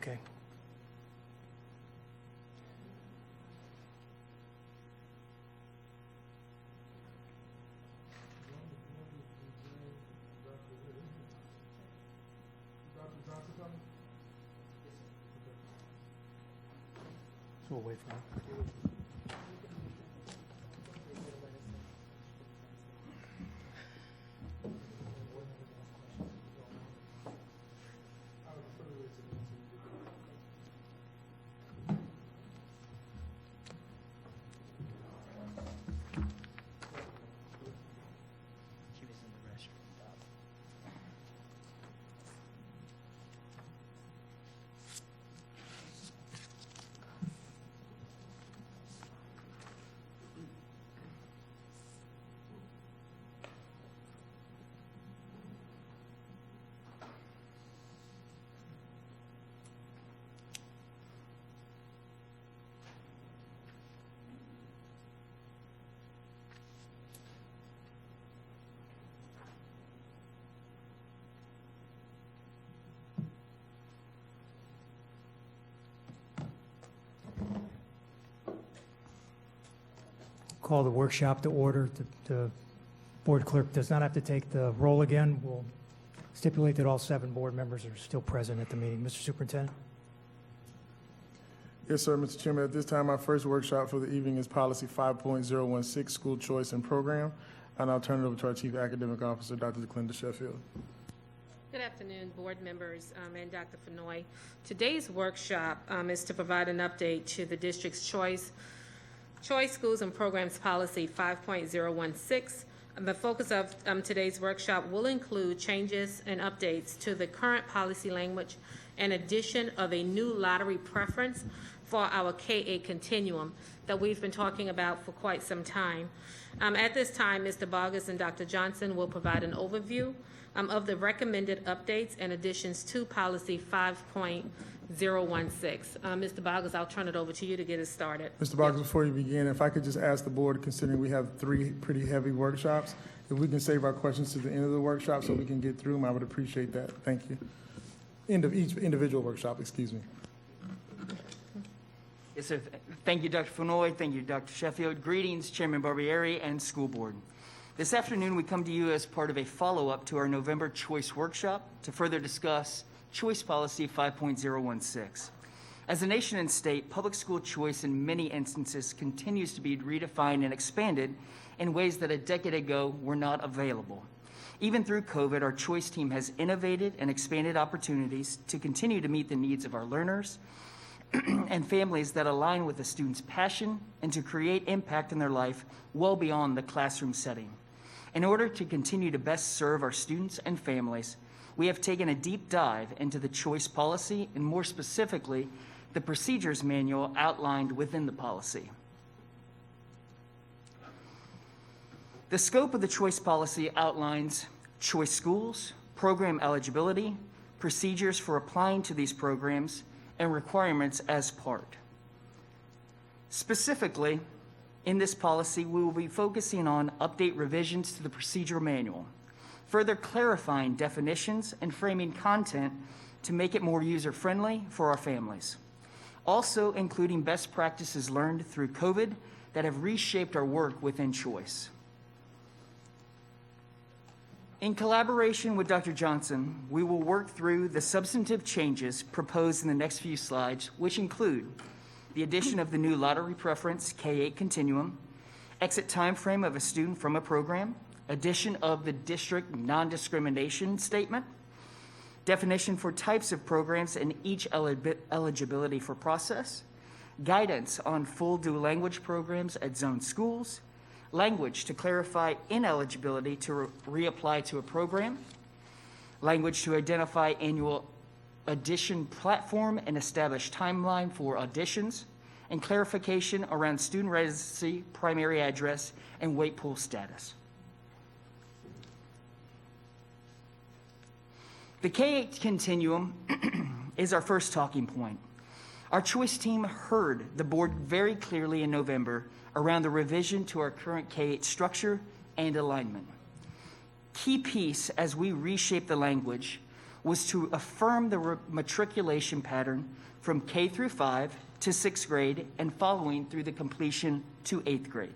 Okay. So we'll wait for that. She was in the restroom, Bob. Call the workshop to order. The board clerk does not have to take the roll again. We'll stipulate that all 7 board members are still present at the meeting. Mr. Superintendent? Yes, sir, Mr. Chairman. At this time, our first workshop for the evening is Policy 5.016, School Choice and Program. And I'll turn it over to our Chief Academic Officer, Dr. DeClinda Sheffield. Good afternoon, board members and Dr. Fenoy. Today's workshop is to provide an update to the district's Choice Schools and Programs Policy 5.016. The focus of today's workshop will include changes and updates to the current policy language and addition of a new lottery preference for our K-8 Continuum that we've been talking about for quite some time. At this time, Mr. Boggess and Dr. Johnson will provide an overview of the recommended updates and additions to Policy 5.016. Mr. Boggess, I'll turn it over to you to get us started. Mr. Boggess, before you begin, if I could just ask the board, considering we have 3 pretty heavy workshops, if we can save our questions to the end of the workshop so we can get through them, I would appreciate that. Thank you. End of each individual workshop, excuse me. Yes, sir. Thank you, Dr. Fenoy. Thank you, Dr. Sheffield. Greetings, Chairman Barbieri and School Board. This afternoon, we come to you as part of a follow-up to our November Choice Workshop to further discuss Choice Policy 5.016. As a nation and state, public school choice in many instances continues to be redefined and expanded in ways that a decade ago were not available. Even through COVID, our choice team has innovated and expanded opportunities to continue to meet the needs of our learners and families that align with the student's passion and to create impact in their life well beyond the classroom setting. In order to continue to best serve our students and families, we have taken a deep dive into the choice policy and more specifically, the procedures manual outlined within the policy. The scope of the choice policy outlines choice schools, program eligibility, procedures for applying to these programs, and requirements as part. Specifically, in this policy, we will be focusing on update revisions to the procedural manual, further clarifying definitions and framing content to make it more user-friendly for our families. Also including best practices learned through COVID that have reshaped our work within choice. In collaboration with Dr. Johnson, we will work through the substantive changes proposed in the next few slides, which include the addition of the new lottery preference K-8 Continuum, exit time frame of a student from a program, addition of the district non-discrimination statement, definition for types of programs and each eligibility for process, guidance on full dual language programs at zone schools, language to clarify ineligibility to reapply to a program, language to identify annual audition platform and establish timeline for auditions, and clarification around student residency, primary address, and wait pool status. The K-8 Continuum is our first talking point. Our choice team heard the board very clearly in November around the revision to our current K-8 structure and alignment. Key piece as we reshape the language was to affirm the matriculation pattern from K through 5 to 6th grade and following through the completion to 8th grade.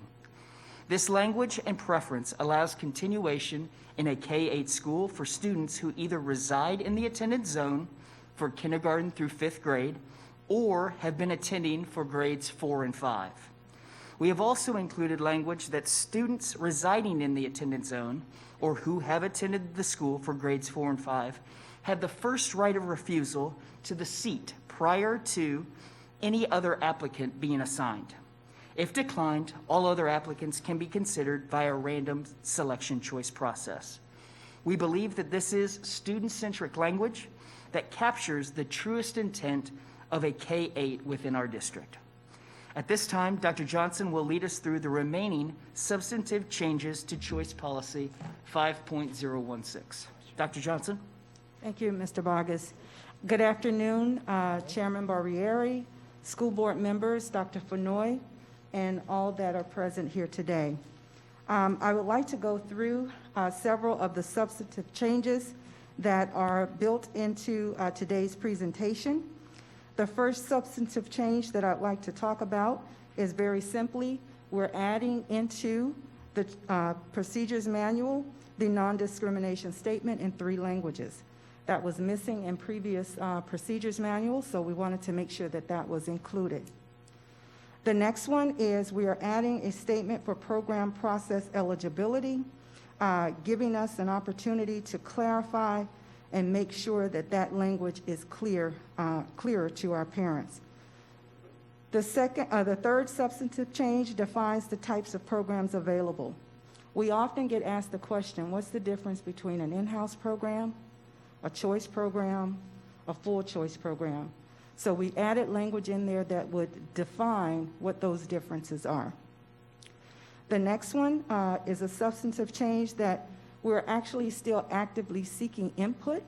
This language and preference allows continuation in a K-8 school for students who either reside in the attendance zone for kindergarten through 5th grade or have been attending for grades 4 and 5. We have also included language that students residing in the attendance zone or who have attended the school for grades 4 and 5 have the first right of refusal to the seat prior to any other applicant being assigned. If declined, all other applicants can be considered via a random selection choice process. We believe that this is student-centric language that captures the truest intent of a K-8 within our district. At this time, Dr. Johnson will lead us through the remaining substantive changes to Choice Policy 5.016. Dr. Johnson? Thank you, Mr. Vargas. Good afternoon, Chairman Barbieri, school board members, Dr. Fenoy, and all that are present here today. I would like to go through several of the substantive changes that are built into today's presentation. The first substantive change that I'd like to talk about is very simply, we're adding into the procedures manual the non-discrimination statement in 3 languages. That was missing in previous procedures manuals, so we wanted to make sure that that was included. The next one is we are adding a statement for program process eligibility, giving us an opportunity to clarify and make sure that that language is clearer to our parents. The third substantive change defines the types of programs available. We often get asked the question, what's the difference between an in-house program, a choice program, a full choice program? So we added language in there that would define what those differences are. The next one is a substantive change that we're actually still actively seeking input,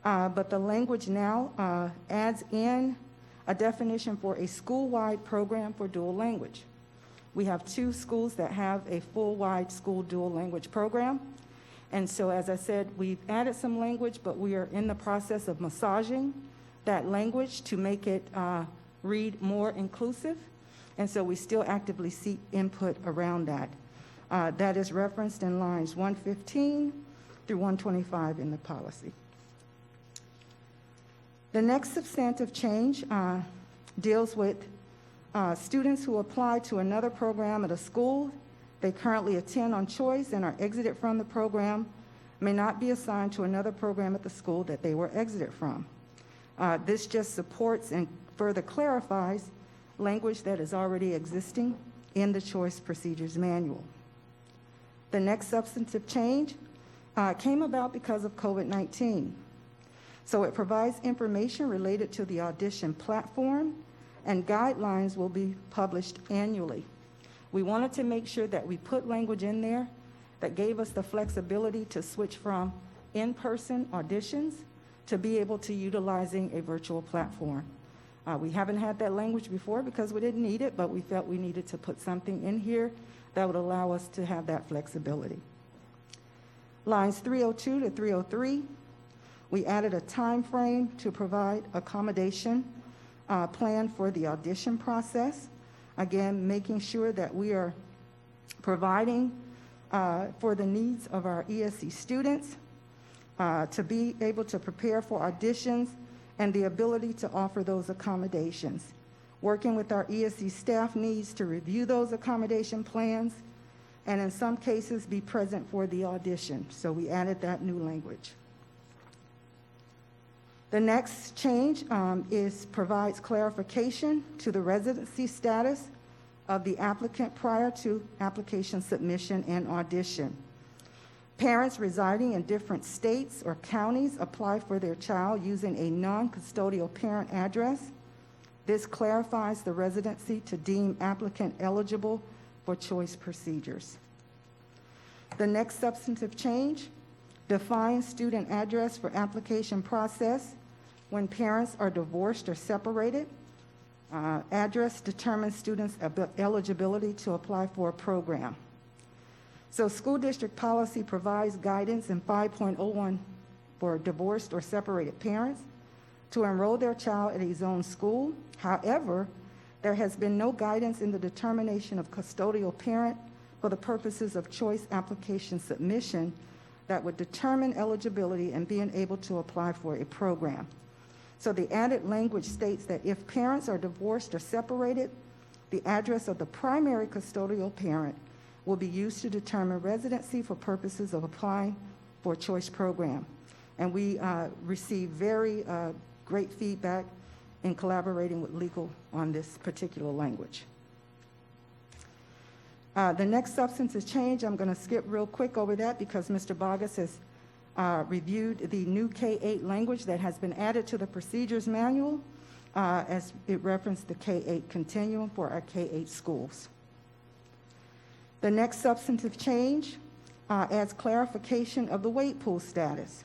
but the language now adds in a definition for a school-wide program for dual language. We have 2 schools that have a full-wide school dual language program. And so, as I said, we've added some language, but we are in the process of massaging that language to make it read more inclusive. And so we still actively seek input around that. That is referenced in lines 115 through 125 in the policy. The next substantive change deals with students who apply to another program at a school they currently attend on choice and are exited from the program may not be assigned to another program at the school that they were exited from. This just supports and further clarifies language that is already existing in the Choice Procedures Manual. The next substantive change came about because of COVID-19. So it provides information related to the audition platform, and guidelines will be published annually. We wanted to make sure that we put language in there that gave us the flexibility to switch from in-person auditions to be able to utilizing a virtual platform. We haven't had that language before because we didn't need it, but we felt we needed to put something in here that would allow us to have that flexibility. Lines 302 to 303, we added a time frame to provide accommodation plan for the audition process. Again, making sure that we are providing for the needs of our ESC students to be able to prepare for auditions and the ability to offer those accommodations. Working with our ESC staff needs to review those accommodation plans and in some cases be present for the audition. So we added that new language. The next change provides clarification to the residency status of the applicant prior to application submission and audition. Parents residing in different states or counties apply for their child using a non-custodial parent address. This clarifies the residency to deem applicant eligible for choice procedures. The next substantive change defines student address for application process when parents are divorced or separated. Address determines students' eligibility to apply for a program. So school district policy provides guidance in 5.01 for divorced or separated parents to enroll their child at a zone school. However, there has been no guidance in the determination of custodial parent for the purposes of choice application submission that would determine eligibility and being able to apply for a program. So the added language states that if parents are divorced or separated, the address of the primary custodial parent will be used to determine residency for purposes of applying for a choice program. And we received very great feedback in collaborating with legal on this particular language. The next substantive change, I'm going to skip real quick over that because Mr. Bogus has reviewed the new K-8 language that has been added to the procedures manual as it referenced the K-8 Continuum for our K-8 schools. The next substantive change adds clarification of the weight pool status.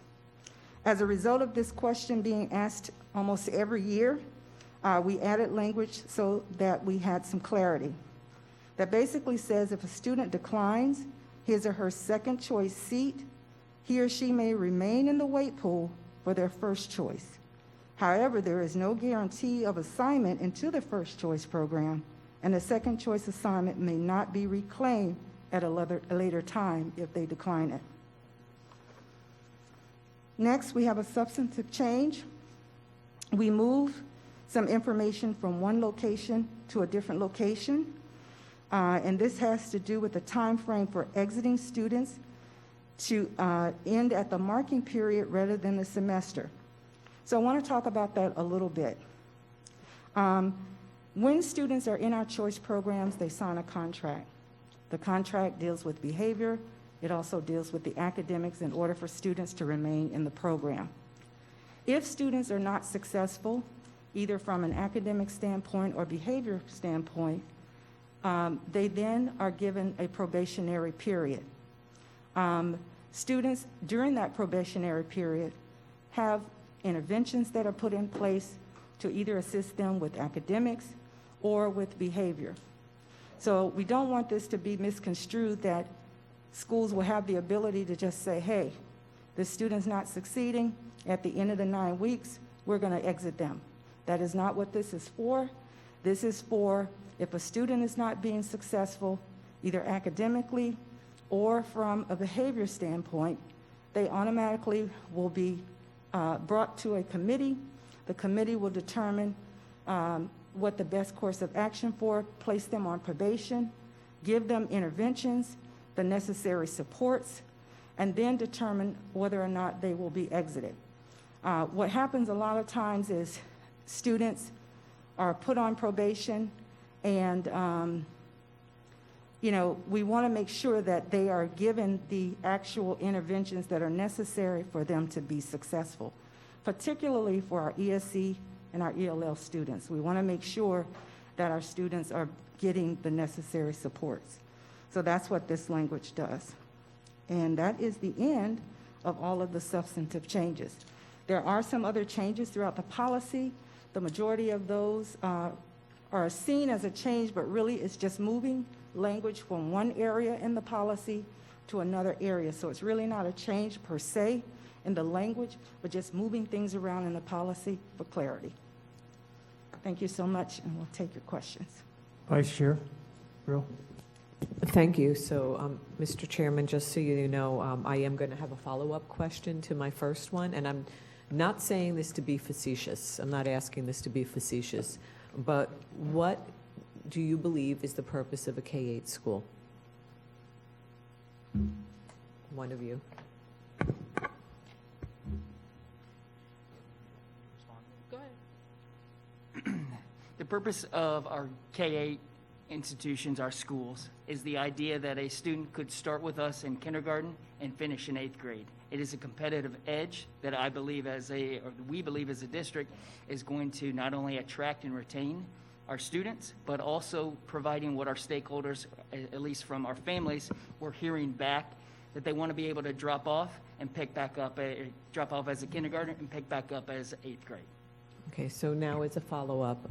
As a result of this question being asked almost every year, we added language so that we had some clarity. That basically says if a student declines his or her second choice seat, he or she may remain in the weight pool for their first choice. However, there is no guarantee of assignment into the first choice program, and the second choice assignment may not be reclaimed at a later time if they decline it. Next, we have a substantive change. We move some information from one location to a different location, and this has to do with the time frame for exiting students to end at the marking period rather than the semester. So I want to talk about that a little bit. When students are in our choice programs, they sign a contract. The contract deals with behavior. It also deals with the academics in order for students to remain in the program. If students are not successful, either from an academic standpoint or behavior standpoint, they then are given a probationary period. Students during that probationary period have interventions that are put in place to either assist them with academics or with behavior. So we don't want this to be misconstrued that schools will have the ability to just say, hey, the student's not succeeding. At the end of the 9 weeks, we're going to exit them. That is not what this is for. This is for if a student is not being successful, either academically or from a behavior standpoint, they automatically will be brought to a committee. The committee will determine what the best course of action for, place them on probation, give them interventions, the necessary supports, and then determine whether or not they will be exited. What happens a lot of times is students are put on probation and we want to make sure that they are given the actual interventions that are necessary for them to be successful, particularly for our ESC and our ELL students. We want to make sure that our students are getting the necessary supports. So that's what this language does. And that is the end of all of the substantive changes. There are some other changes throughout the policy. The majority of those are seen as a change, but really it's just moving language from one area in the policy to another area. So it's really not a change per se in the language, but just moving things around in the policy for clarity. Thank you so much, and we'll take your questions. Vice Chair, Brill. Thank you. So, Mr. Chairman, just so you know, I am going to have a follow-up question to my first one, and I'm not saying this to be facetious. I'm not asking this to be facetious, but what do you believe is the purpose of a K-8 school? One of you. Go ahead. The purpose of our K-8 institutions, our schools, is the idea that a student could start with us in kindergarten and finish in 8th grade. It is a competitive edge that I believe we believe as a district is going to not only attract and retain our students, but also providing what our stakeholders, at least from our families, we're hearing back that they want to be able to drop off and pick back up, drop off as a kindergarten and pick back up as 8th grade. Okay, so now as a follow-up,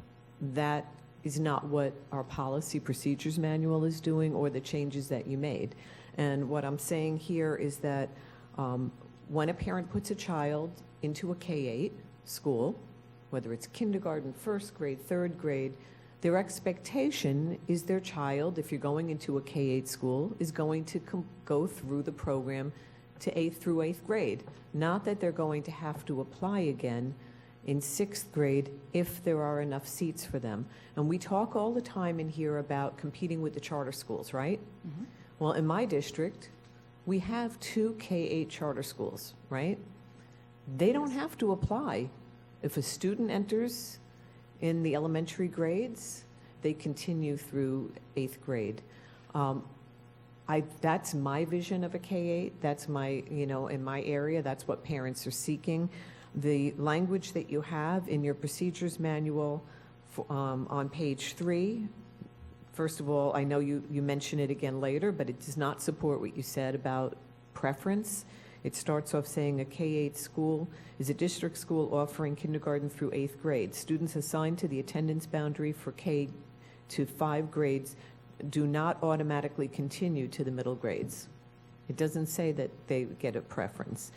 that is not what our policy procedures manual is doing or the changes that you made. And what I'm saying here is that when a parent puts a child into a K-8 school, whether it's kindergarten, first grade, third grade, their expectation is their child, if you're going into a K-8 school, is going to go through the program to 8th through 8th grade. Not that they're going to have to apply again in 6th grade if there are enough seats for them. And we talk all the time in here about competing with the charter schools, right? Mm-hmm. Well, in my district, we have 2 K-8 charter schools, right? They don't have to apply. If a student enters in the elementary grades, they continue through 8th grade. That's my vision of a K-8. That's my, in my area, that's what parents are seeking. The language that you have in your procedures manual on page 3, first of all, I know you mention it again later, but it does not support what you said about preference. It starts off saying a K-8 school is a district school offering kindergarten through 8th grade. Students assigned to the attendance boundary for K to 5 grades do not automatically continue to the middle grades. It doesn't say that they get a preference.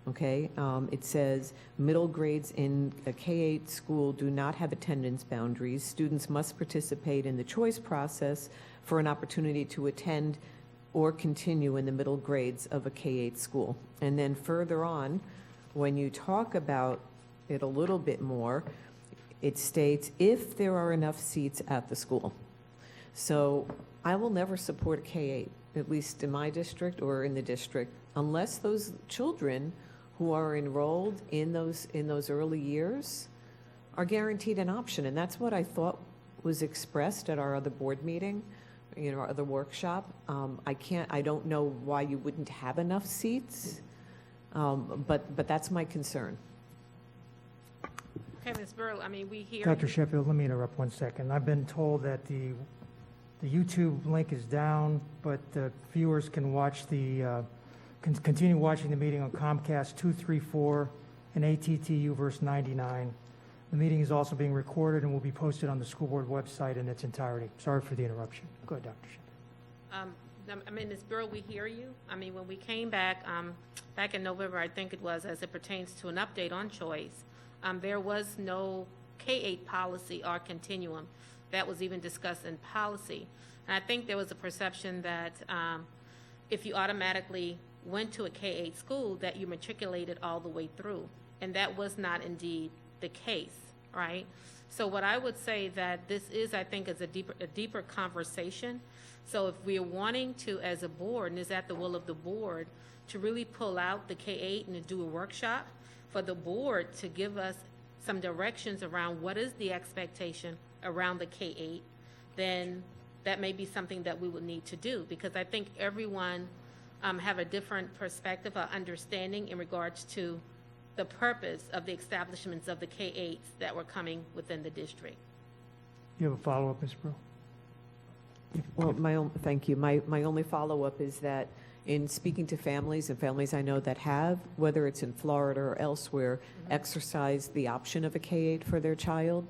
Okay, it says middle grades in a K-8 school do not have attendance boundaries. Students must participate in the choice process for an opportunity to attend or continue in the middle grades of a K-8 school. And then further on, when you talk about it a little bit more, it states if there are enough seats at the school. So I will never support a K-8, at least in my district or in the district, unless those children who are enrolled in those early years are guaranteed an option. And that's what I thought was expressed at our other board meeting, our other workshop. I don't know why you wouldn't have enough seats, but that's my concern. Okay, Ms. Burrow, we hear Dr. you. Sheffield, let me interrupt 1 second. I've been told that the YouTube link is down, but viewers can watch continue watching the meeting on Comcast 234 and ATTU verse 99. The meeting is also being recorded and will be posted on the school board website in its entirety. Sorry for the interruption. Go ahead, Dr. Sheffield. Ms. Burrow, we hear you. When we came back in November, I think it was, as it pertains to an update on choice, there was no K-8 policy or continuum. That was even discussed in policy. And I think there was a perception that if you automatically went to a K-8 school, that you matriculated all the way through. And that was not indeed the case, right? So what I would say that this is, I think, is a deeper conversation. So if we're wanting to, as a board, and is at the will of the board, to really pull out the K-8 and to do a workshop for the board to give us some directions around what is the expectation around the K-8, then that may be something that we would need to do, because I think everyone have a different perspective or understanding in regards to the purpose of the establishments of the K-8s that were coming within the district. You have a follow-up, Ms. Brew? Well, thank you. My only follow-up is that in speaking to families and families I know that have, whether it's in Florida or elsewhere, exercised the option of a K-8 for their child,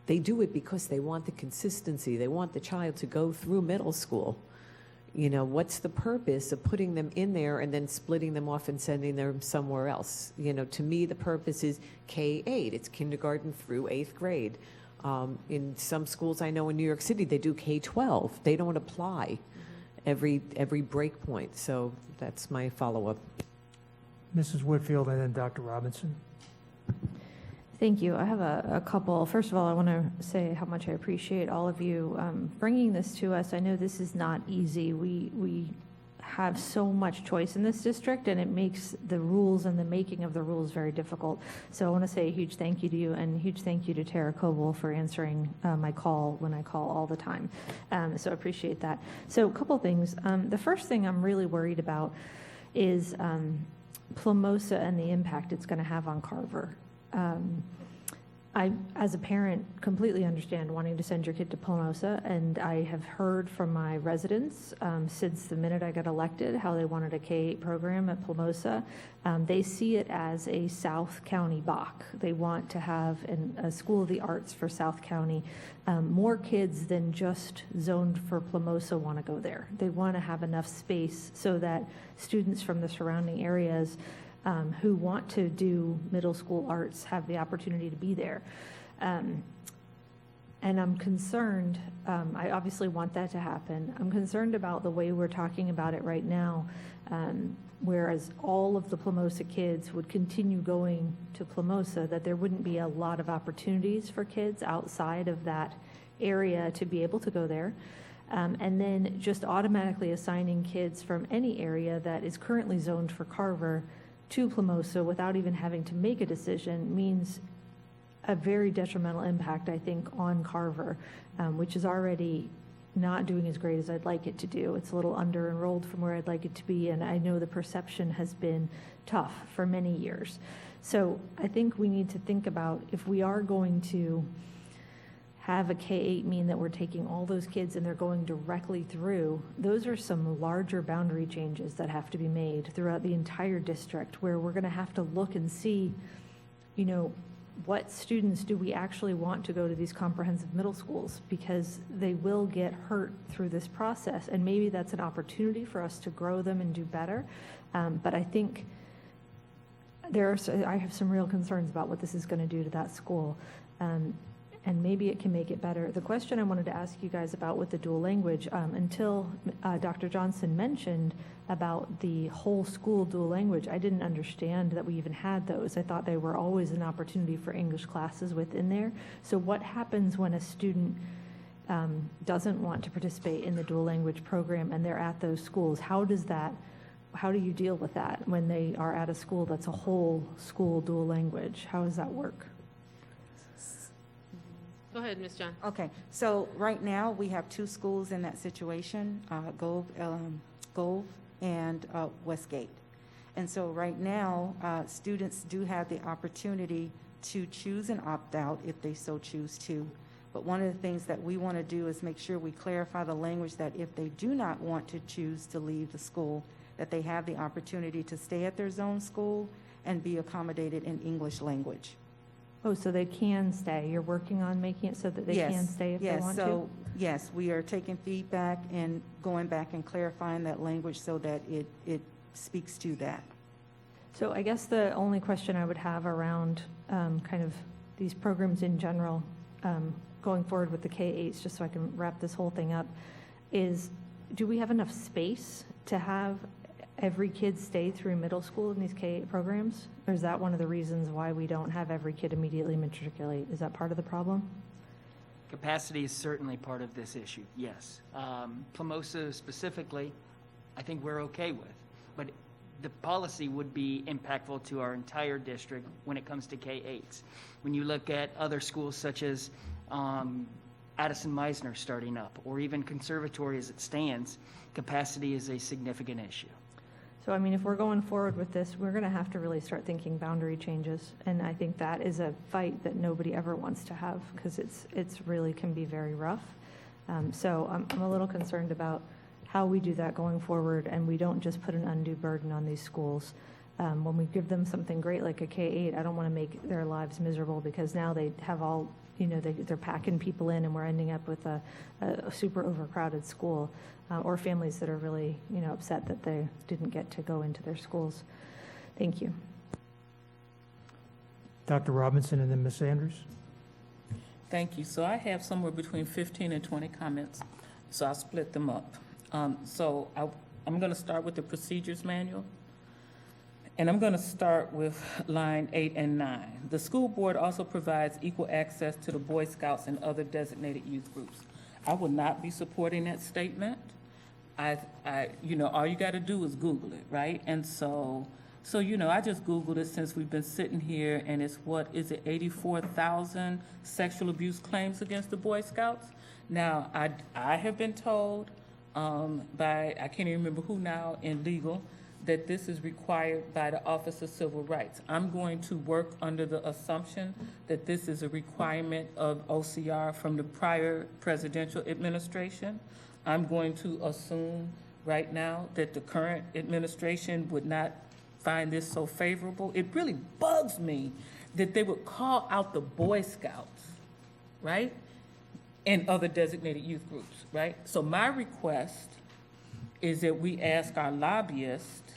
they do it because they want the consistency. They want the child to go through middle school. What's the purpose of putting them in there and then splitting them off and sending them somewhere else? To me, the purpose is K-8. It's kindergarten through 8th grade. In some schools I know in New York City, they do K-12. They don't apply every break point. So that's my follow-up. Mrs. Whitfield and then Dr. Robinson. Thank you. I have a couple. First of all, I want to say how much I appreciate all of you bringing this to us. I know this is not easy. We have so much choice in this district, and it makes the rules and the making of the rules very difficult. So I want to say a huge thank you to you, and a huge thank you to Tara Coble for answering my call when I call all the time. So I appreciate that. So a couple things. The first thing I'm really worried about is Plumosa and the impact it's going to have on Carver. I, as a parent, completely understand wanting to send your kid to Plumosa, and I have heard from my residents since the minute I got elected how they wanted a K-8 program at Plumosa. They see it as a South County Bach. They want to have a School of the Arts for South County. More kids than just zoned for Plumosa want to go there. They want to have enough space so that students from the surrounding areas who want to do middle school arts have the opportunity to be there. And I'm concerned, I obviously want that to happen. I'm concerned about the way we're talking about it right now, whereas all of the Plamosa kids would continue going to Plamosa, that there wouldn't be a lot of opportunities for kids outside of that area to be able to go there. And then just automatically assigning kids from any area that is currently zoned for Carver to Plamosa without even having to make a decision means a very detrimental impact, I think, on Carver, which is already not doing as great as I'd like it to do. It's a little under-enrolled from where I'd like it to be, and I know the perception has been tough for many years. So I think we need to think about, if we are going to have a K-8 mean that we're taking all those kids and they're going directly through, those are some larger boundary changes that have to be made throughout the entire district, where we're going to have to look and see, you know, what students do we actually want to go to these comprehensive middle schools, because they will get hurt through this process. And maybe that's an opportunity for us to grow them and do better. But I think I have some real concerns about what this is going to do to that school. And maybe it can make it better. The question I wanted to ask you guys about with the dual language, until Dr. Johnson mentioned about the whole school dual language, I didn't understand that we even had those. I thought they were always an opportunity for English classes within there. So what happens when a student doesn't want to participate in the dual language program and they're at those schools? How do you deal with that when they are at a school that's a whole school dual language? How does that work? Go ahead, Ms. John. Okay, so right now, we have two schools in that situation, Gove and Westgate. And so right now, students do have the opportunity to choose and opt out if they so choose to. But one of the things that we want to do is make sure we clarify the language that if they do not want to choose to leave the school, that they have the opportunity to stay at their zone school and be accommodated in English language. Oh, so they can stay. You're working on making it so that they can stay if they want to? Yes, we are taking feedback and going back and clarifying that language so that it speaks to that. So I guess the only question I would have around kind of these programs in general, going forward with the K-8s, just so I can wrap this whole thing up, is do we have enough space to have every kid stay through middle school in these K-8 programs? Or is that one of the reasons why we don't have every kid immediately matriculate? Is that part of the problem? Capacity is certainly part of this issue, yes. Plamosa specifically, I think we're okay with. But the policy would be impactful to our entire district when it comes to K-8s. When you look at other schools such as Addison Meisner starting up, or even Conservatory as it stands, capacity is a significant issue. So, I mean, if we're going forward with this, we're going to have to really start thinking boundary changes. And I think that is a fight that nobody ever wants to have, because it's really can be very rough. So I'm a little concerned about how we do that going forward, and we don't just put an undue burden on these schools. When we give them something great like a K-8, I don't want to make their lives miserable, because now they have all, you know, they're packing people in, and we're ending up with a super overcrowded school, or families that are really, you know, upset that they didn't get to go into their schools. Thank you. Dr. Robinson and then Ms. Sanders. Thank you. So I have somewhere between 15 and 20 comments, so I'll split them up. I'm going to start with the procedures manual, and I'm going to start with line 8 and 9. The school board also provides equal access to the Boy Scouts and other designated youth groups. I would not be supporting that statement. You know, all you got to do is Google it, right? And so, you know, I just Googled it since we've been sitting here, and it's 84,000 sexual abuse claims against the Boy Scouts? Now, I have been told by, I can't even remember who now in legal, that this is required by the Office of Civil Rights. I'm going to work under the assumption that this is a requirement of OCR from the prior presidential administration. I'm going to assume right now that the current administration would not find this so favorable. It really bugs me that they would call out the Boy Scouts, right? And other designated youth groups, right? So my request is that we ask our lobbyists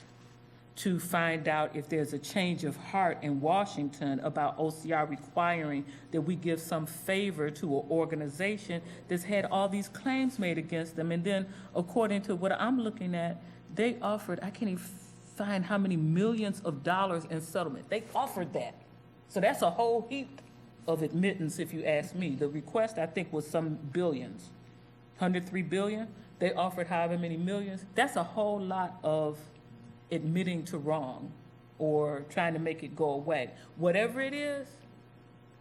to find out if there's a change of heart in Washington about OCR requiring that we give some favor to an organization that's had all these claims made against them. And then, according to what I'm looking at, they offered, I can't even find how many millions of dollars in settlement. They offered that. So that's a whole heap of admittance, if you ask me. The request, I think, was some billions, 103 billion. They offered however many millions. That's a whole lot of admitting to wrong or trying to make it go away. Whatever it is,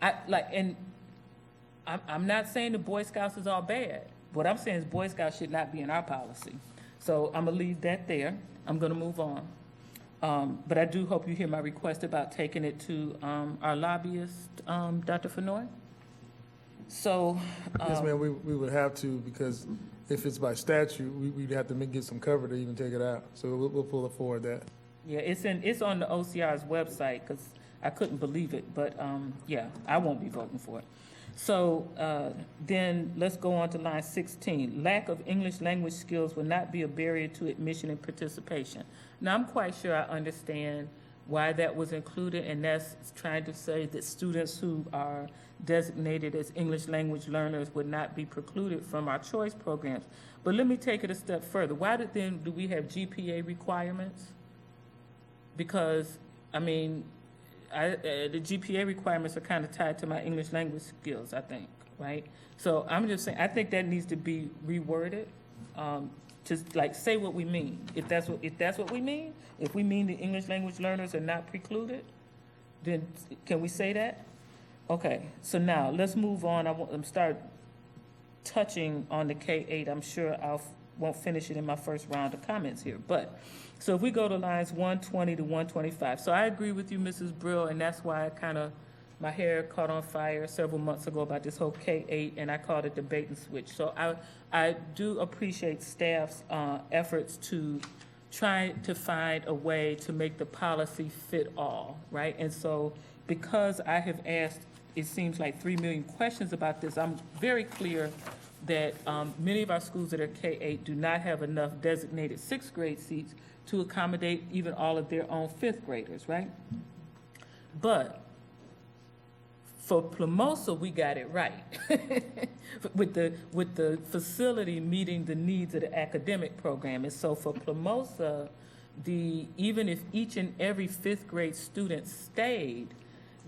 I'm not saying the Boy Scouts is all bad. What I'm saying is Boy Scouts should not be in our policy. So I'm gonna leave that there. I'm gonna move on. But I do hope you hear my request about taking it to our lobbyist, Dr. Fenoy. So. Yes, ma'am, we would have to, because if it's by statute, we'd have to get some cover to even take it out. So we'll pull forward that. Yeah, it's on the OCR's website, because I couldn't believe it, but, yeah, I won't be voting for it. So, then let's go on to line 16. Lack of English language skills will not be a barrier to admission and participation. Now, I'm quite sure I understand why that was included, and that's trying to say that students who are designated as English language learners would not be precluded from our choice programs. But let me take it a step further. Why do we have GPA requirements? Because, I mean, the GPA requirements are kind of tied to my English language skills, I think, right? So I'm just saying, I think that needs to be reworded, to like say what we mean. If that's what we mean, if we mean the English language learners are not precluded, then can we say that? Okay, so now let's move on. I'm start touching on the K-8. I'm sure won't finish it in my first round of comments here, but so if we go to lines 120 to 125. So I agree with you, Mrs. Brill, and that's why my hair caught on fire several months ago about this whole K-8, and I called it the bait and switch. So I do appreciate staff's efforts to try to find a way to make the policy fit all, right? And so because I have asked, it seems like 3 million questions about this, I'm very clear that many of our schools that are K-8 do not have enough designated 6th grade seats to accommodate even all of their own 5th graders, right? But for Plumosa, we got it right with the facility meeting the needs of the academic program. And so for Plumosa, even if each and every 5th grade student stayed,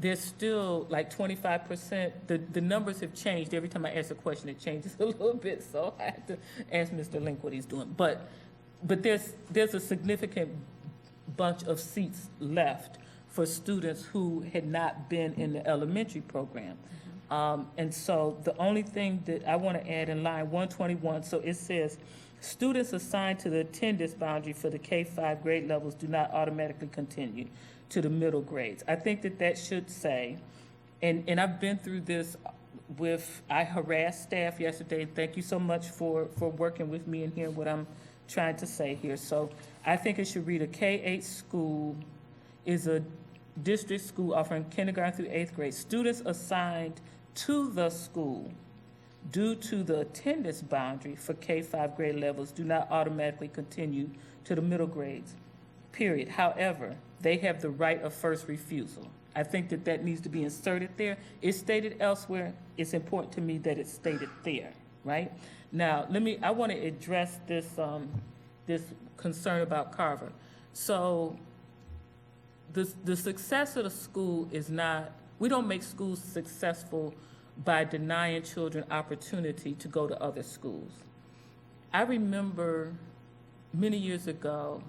there's still like 25%. The numbers have changed. Every time I ask a question, it changes a little bit. So I have to ask Mr. Link what he's doing. But there's a significant bunch of seats left for students who had not been in the elementary program. And so the only thing that I want to add in line 121, so it says, students assigned to the attendance boundary for the K-5 grade levels do not automatically continue to the middle grades. I think that should say, and I've been through this I harassed staff yesterday. Thank you so much for working with me and hearing what I'm trying to say here. So I think it should read a K-8 school is a district school offering kindergarten through 8th grade. Students assigned to the school due to the attendance boundary for K-5 grade levels do not automatically continue to the middle grades, period. However, they have the right of first refusal. I think that needs to be inserted there. It's stated elsewhere. It's important to me that it's stated there, right? Now, I want to address this concern about Carver. So the success of the school is not, we don't make schools successful by denying children opportunity to go to other schools. I remember many years ago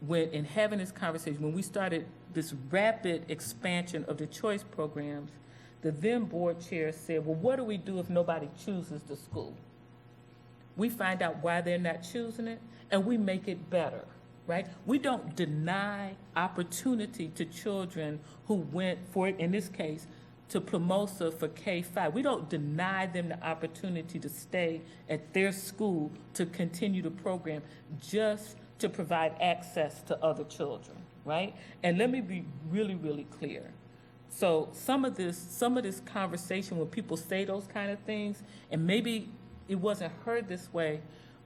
in having this conversation, when we started this rapid expansion of the choice programs, the then board chair said, well, what do we do if nobody chooses the school? We find out why they're not choosing it, and we make it better, right? We don't deny opportunity to children who went, for in this case, to Plumosa for K-5. We don't deny them the opportunity to stay at their school to continue the program just to provide access to other children, right? And let me be really, really clear. So some of this conversation when people say those kind of things, and maybe it wasn't heard this way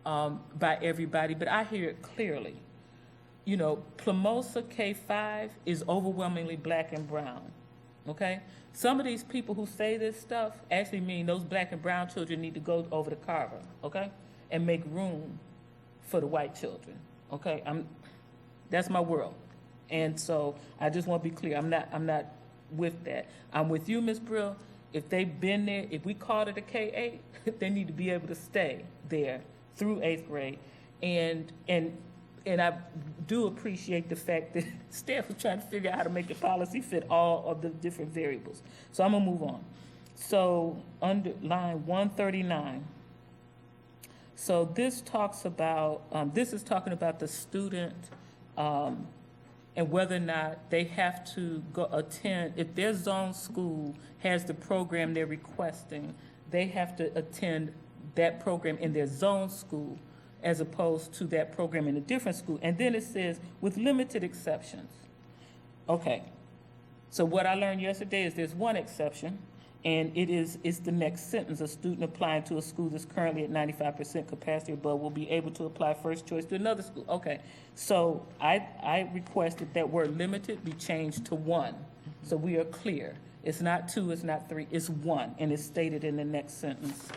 by everybody, but I hear it clearly. you know, Plamosa K-5 is overwhelmingly black and brown, okay? Some of these people who say this stuff actually mean those black and brown children need to go over to Carver, okay? And make room for the white children, okay? That's my world. And so I just want to be clear, I'm not with that. I'm with you, Ms. Brill. If they've been there, if we called it a K-8, they need to be able to stay there through 8th grade. And I do appreciate the fact that staff was trying to figure out how to make the policy fit all of the different variables. So I'm gonna move on. So under line 139. So this talks about, this is talking about the student and whether or not they have to go attend, if their zone school has the program they're requesting, they have to attend that program in their zone school as opposed to that program in a different school. And then it says, with limited exceptions. Okay, so what I learned yesterday is there's one exception, and it's the next sentence. A student applying to a school that's currently at 95% capacity or above will be able to apply first choice to another school. Okay, so I requested that word limited be changed to 1, so we are clear. It's not 2, it's not 3, it's 1, and it's stated in the next sentence.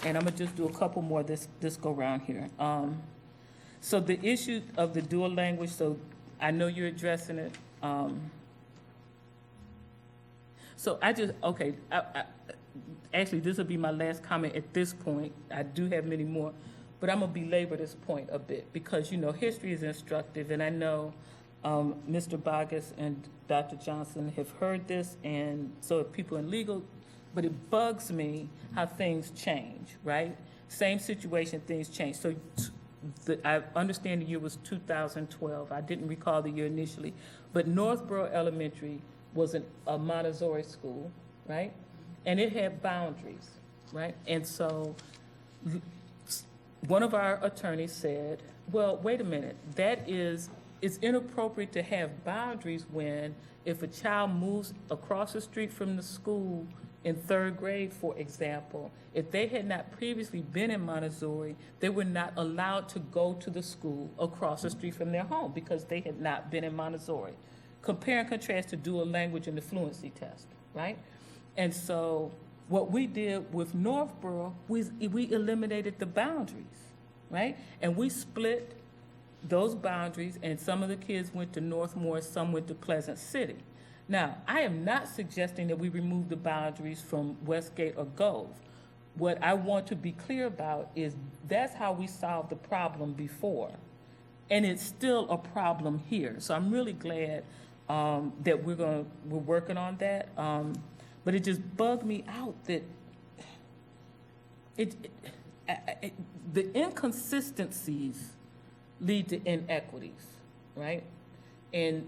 And I'm gonna just do a couple more this go round here. So the issue of the dual language, so I know you're addressing it. So actually, this will be my last comment at this point. I do have many more, but I'm gonna belabor this point a bit because, you know, history is instructive, and I know Mr. Bogus and Dr. Johnson have heard this, and so have people in legal, but it bugs me how things change, right? Same situation, things change. So I understand the year was 2012. I didn't recall the year initially, but Northborough Elementary was a Montessori school, right? And it had boundaries, right? And so one of our attorneys said, well, wait a minute, it's inappropriate to have boundaries when if a child moves across the street from the school in 3rd grade, for example, if they had not previously been in Montessori, they were not allowed to go to the school across the street from their home because they had not been in Montessori. Compare and contrast to dual language and the fluency test, right? And so what we did with Northborough, we eliminated the boundaries, right? And we split those boundaries, and some of the kids went to Northmore, some went to Pleasant City. Now, I am not suggesting that we remove the boundaries from Westgate or Gove. What I want to be clear about is that's how we solved the problem before, and it's still a problem here. So I'm really glad that we're working on that. But it just bugged me out that the inconsistencies lead to inequities, right? And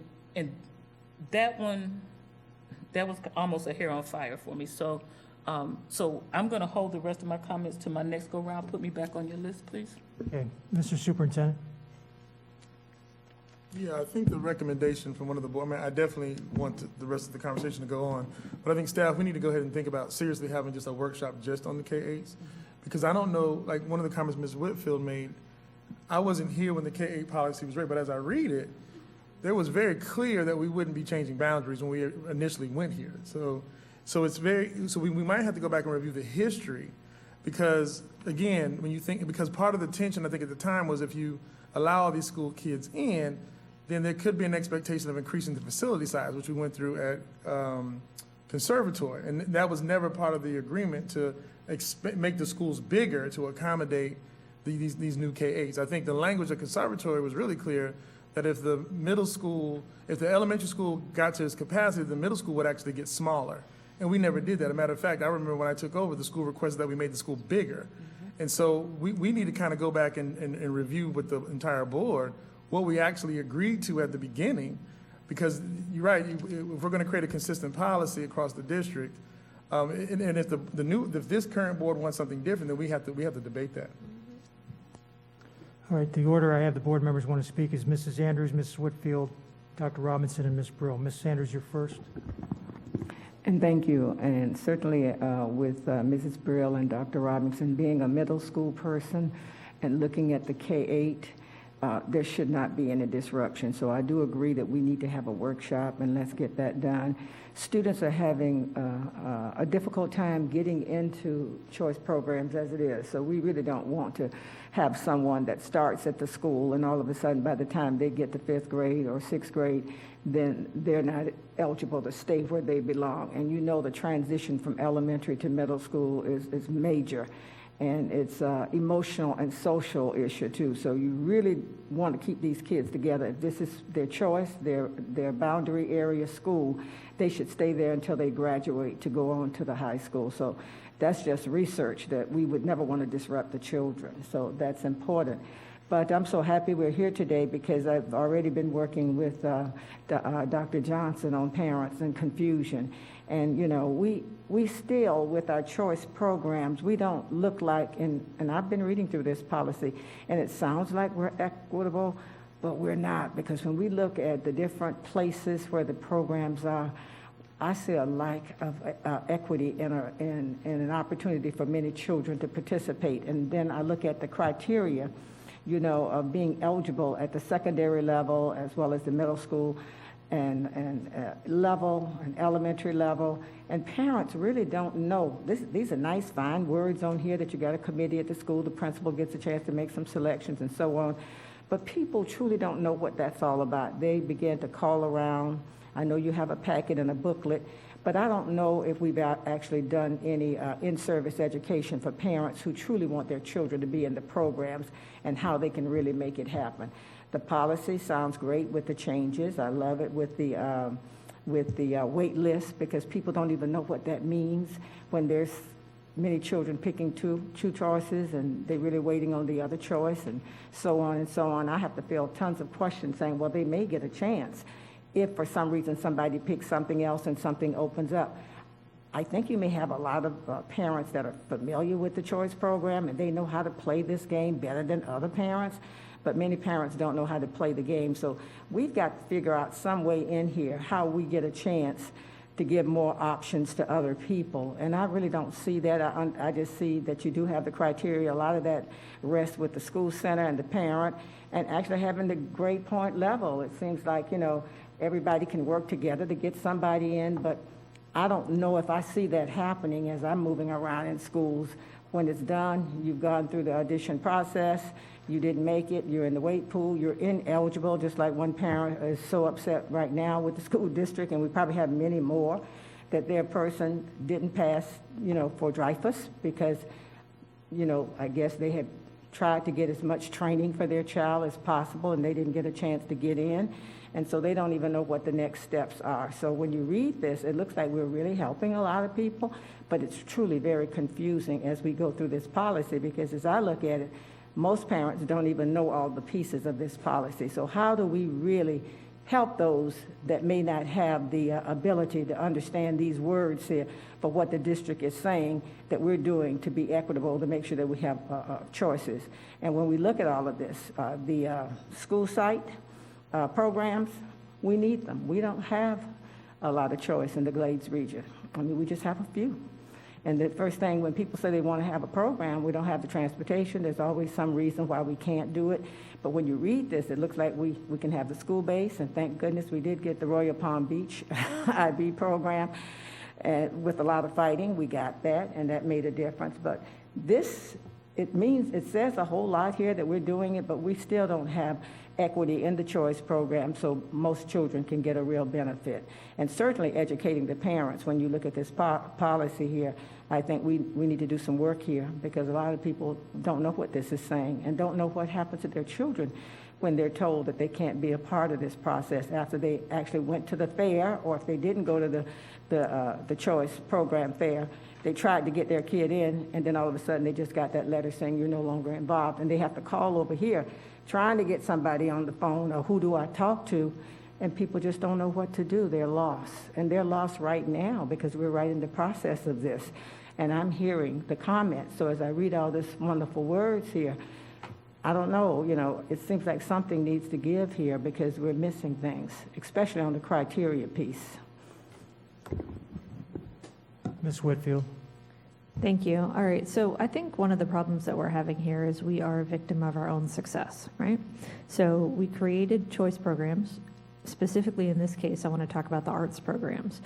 that was almost a hair on fire for me. So I'm going to hold the rest of my comments to my next go round. Put me back on your list, please. Okay, Mr. Superintendent? Yeah, I think the recommendation from one of the board, I definitely want the rest of the conversation to go on, but I think staff, we need to go ahead and think about seriously having just a workshop just on the K-8s, because I don't know, like one of the comments Ms. Whitfield made, I wasn't here when the K-8 policy was read, but as I read it, there was very clear that we wouldn't be changing boundaries when we initially went here. So we might have to go back and review the history, because again, when you think, because part of the tension I think at the time was if you allow all these school kids in, then there could be an expectation of increasing the facility size, which we went through at Conservatory. And that was never part of the agreement to make the schools bigger to accommodate these new K-8s. I think the language of Conservatory was really clear that if the elementary school got to its capacity, the middle school would actually get smaller. And we never did that. As a matter of fact, I remember when I took over, the school requested that we made the school bigger. And so we need to kind of go back and review with the entire board what we actually agreed to at the beginning, because you're right, if we're going to create a consistent policy across the district, and if this current board wants something different, then we have to debate that. All right, the order I have the board members want to speak is Mrs. Andrews, Mrs. Whitfield, Dr. Robinson, and Ms. Brill. Ms. Sanders, you're first. And thank you. And certainly with Mrs. Brill and Dr. Robinson being a middle school person and looking at the K-8, there should not be any disruption. So I do agree that we need to have a workshop, and let's get that done. Students are having a difficult time getting into choice programs as it is, so we really don't want to have someone that starts at the school and all of a sudden by the time they get to 5th grade or 6th grade, then they're not eligible to stay where they belong. And you know the transition from elementary to middle school is major. And it's an emotional and social issue too. So you really want to keep these kids together. If this is their choice, their boundary area school, they should stay there until they graduate to go on to the high school. So that's just research that we would never want to disrupt the children. So that's important. But I'm so happy we're here today because I've already been working with Dr. Johnson on parents and confusion. And, you know, we still, with our choice programs, we don't look like, and I've been reading through this policy, and it sounds like we're equitable, but we're not. Because when we look at the different places where the programs are, I see a lack of equity and an opportunity for many children to participate. And then I look at the criteria, you know, of being eligible at the secondary level as well as the middle school and level and elementary level, and parents really don't know. These are nice, fine words on here that you got a committee at the school, the principal gets a chance to make some selections and so on, but people truly don't know what that's all about. They begin to call around. I know you have a packet and a booklet, but I don't know if we've actually done any in-service education for parents who truly want their children to be in the programs and how they can really make it happen. The policy sounds great with the changes. I love it with the wait list, because people don't even know what that means when there's many children picking two choices and they're really waiting on the other choice, and so on and so on. I have to fill tons of questions saying, well, they may get a chance if for some reason somebody picks something else and something opens up. I think you may have a lot of parents that are familiar with the choice program and they know how to play this game better than other parents, but many parents don't know how to play the game. So we've got to figure out some way in here how we get a chance to give more options to other people. And I really don't see that. I just see that you do have the criteria. A lot of that rests with the school center and the parent, and actually having the grade point level. It seems like, you know, everybody can work together to get somebody in, but I don't know if I see that happening as I'm moving around in schools. When it's done, you've gone through the audition process, you didn't make it, you're in the wait pool, you're ineligible, just like one parent is so upset right now with the school district, and we probably have many more, that their person didn't pass, you know, for Dreyfus because, you know, I guess they had tried to get as much training for their child as possible and they didn't get a chance to get in. And so they don't even know what the next steps are. So when you read this, it looks like we're really helping a lot of people, but it's truly very confusing as we go through this policy, because as I look at it, most parents don't even know all the pieces of this policy. So how do we really help those that may not have the ability to understand these words here for what the district is saying that we're doing to be equitable, to make sure that we have choices? And when we look at all of this, the school site programs, we need them. We don't have a lot of choice in the Glades region. I mean, we just have a few. And the first thing, when people say they want to have a program, we don't have the transportation. There's always some reason why we can't do it. But when you read this, it looks like we can have the school base, and thank goodness we did get the Royal Palm Beach IB program. And with a lot of fighting, we got that, and that made a difference. But this, it says a whole lot here that we're doing it, but we still don't have equity in the choice program so most children can get a real benefit. And certainly educating the parents, when you look at this policy here, I think we need to do some work here, because a lot of people don't know what this is saying and don't know what happens to their children when they're told that they can't be a part of this process after they actually went to the fair, or if they didn't go to the choice program fair, they tried to get their kid in, and then all of a sudden they just got that letter saying you're no longer involved, and they have to call over here trying to get somebody on the phone, or who do I talk to, and people just don't know what to do. They're lost, and they're lost right now because we're right in the process of this. And I'm hearing the comments, so as I read all these wonderful words here, I don't know, you know, it seems like something needs to give here because we're missing things, especially on the criteria piece. Ms. Whitfield. Thank you. All right, so I think one of the problems that we're having here is we are a victim of our own success, right? So we created choice programs. Specifically in this case, I want to talk about the arts programs.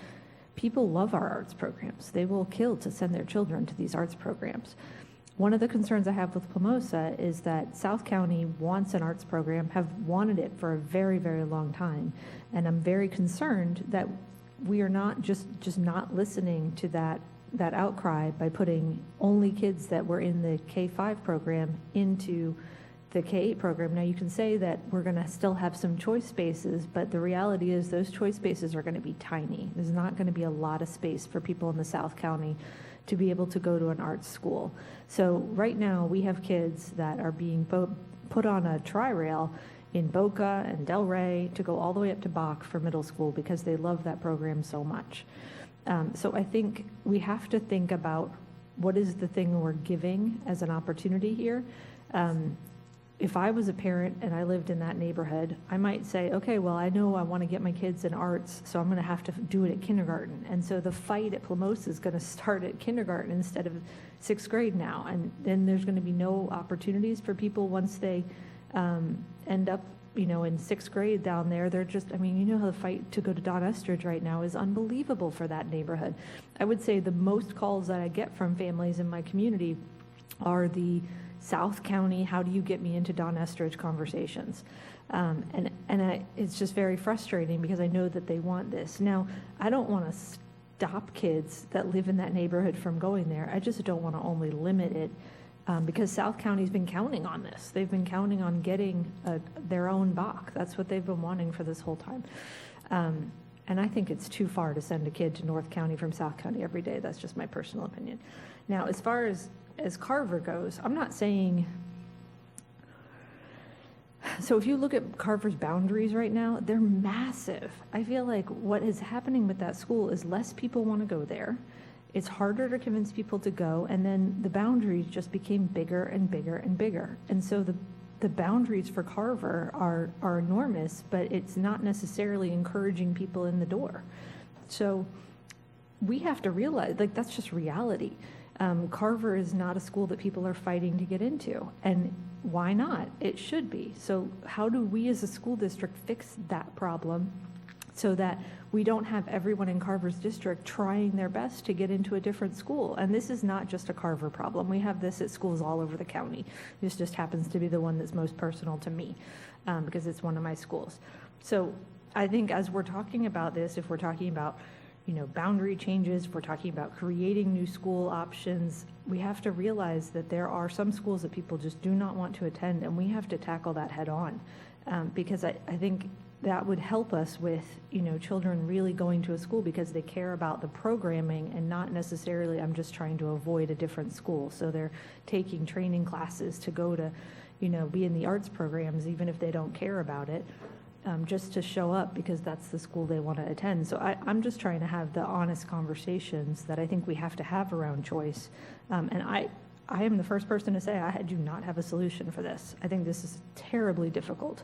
People love our arts programs. They will kill to send their children to these arts programs. One of the concerns I have with Plumosa is that South County wants an arts program, have wanted it for a very, very long time. And I'm very concerned that we are not just not listening to that outcry by putting only kids that were in the K-5 program into the K-8 program. Now, you can say that we're going to still have some choice spaces, but the reality is those choice spaces are going to be tiny. There's not going to be a lot of space for people in the South County to be able to go to an arts school. So right now, we have kids that are being put on a tri-rail in Boca and Delray to go all the way up to Bach for middle school because they love that program so much. So I think we have to think about what is the thing we're giving as an opportunity here. If I was a parent and I lived in that neighborhood, I might say, okay, well, I know I want to get my kids in arts, so I'm going to have to do it at kindergarten. And so the fight at Plumosa is going to start at kindergarten instead of 6th grade now. And then there's going to be no opportunities for people once they end up, in 6th grade down there. They're just, how the fight to go to Don Estridge right now is unbelievable for that neighborhood. I would say the most calls that I get from families in my community are the South County, how do you get me into Don Estridge conversations? It's just very frustrating because I know that they want this. Now, I don't want to stop kids that live in that neighborhood from going there. I just don't want to only limit it because South County's been counting on this. They've been counting on getting their own Bach. That's what they've been wanting for this whole time. And I think it's too far to send a kid to North County from South County every day. That's just my personal opinion. Now, as far as Carver goes, I'm not saying, so if you look at Carver's boundaries right now, they're massive. I feel like what is happening with that school is less people want to go there. It's harder to convince people to go, and then the boundaries just became bigger and bigger and bigger. And so the boundaries for Carver are enormous, but it's not necessarily encouraging people in the door. So we have to realize, that's just reality. Carver is not a school that people are fighting to get into, and why not? It should be. So how do we as a school district fix that problem so that we don't have everyone in Carver's district trying their best to get into a different school? And this is not just a Carver problem. We have this at schools all over the county. This just happens to be the one that's most personal to me because it's one of my schools. So I think as we're talking about this, if we're talking about boundary changes, if we're talking about creating new school options, we have to realize that there are some schools that people just do not want to attend, and we have to tackle that head on because I think that would help us with, children really going to a school because they care about the programming and not necessarily, I'm just trying to avoid a different school. So they're taking training classes to go to, be in the arts programs, even if they don't care about it. Just to show up because that's the school they want to attend. So I'm just trying to have the honest conversations that I think we have to have around choice. And I am the first person to say I do not have a solution for this. I think this is terribly difficult.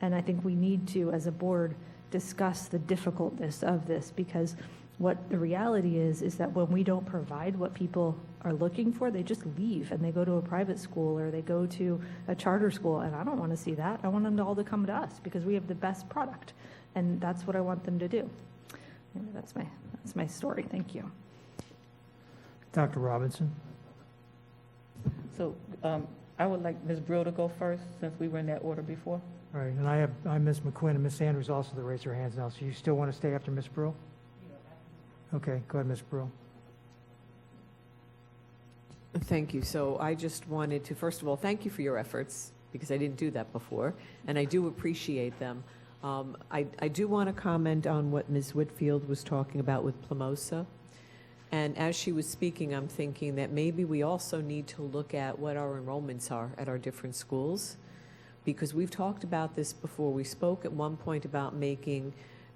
And I think we need to, as a board, discuss the difficultness of this because what the reality is that when we don't provide what people are looking for, they just leave and they go to a private school or they go to a charter school, and I don't want to see that. I want them all to come to us because we have the best product, and that's what I want them to do. Anyway, that's my story. Thank you. Dr. Robinson. So I would like Ms. Brill to go first since we were in that order before. All right, and I have Ms. McQuinn and Ms. Andrews also that raise their hands now. So you still want to stay after Ms. Brill? Okay, go ahead, Ms. Brill. Thank you. So I just wanted to, first of all, thank you for your efforts, because I didn't do that before, and I do appreciate them. I do want to comment on what Ms. Whitfield was talking about with Plumosa. And as she was speaking, I'm thinking that maybe we also need to look at what our enrollments are at our different schools, because we've talked about this before. We spoke at one point about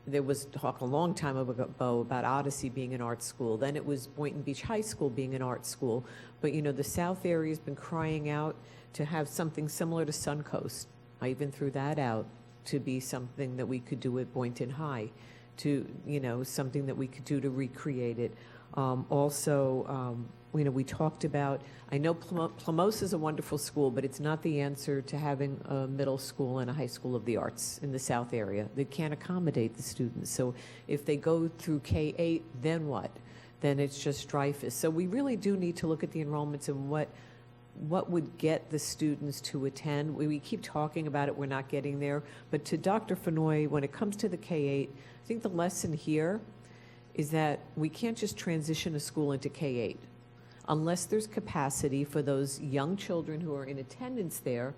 there was talk a long time ago about Odyssey being an art school. Then it was Boynton Beach High School being an art school. But, the South area has been crying out to have something similar to Suncoast. I even threw that out to be something that we could do at Boynton High, to, something that we could do to recreate it. Also, we talked about, I know Plymouth is a wonderful school, but it's not the answer to having a middle school and a high school of the arts in the South area. They can't accommodate the students. So if they go through K-8, then what? Then it's just Dreyfus. So we really do need to look at the enrollments and what would get the students to attend. We keep talking about it, we're not getting there. But to Dr. Fenoy, when it comes to the K-8, I think the lesson here is that we can't just transition a school into K-8 unless there's capacity for those young children who are in attendance there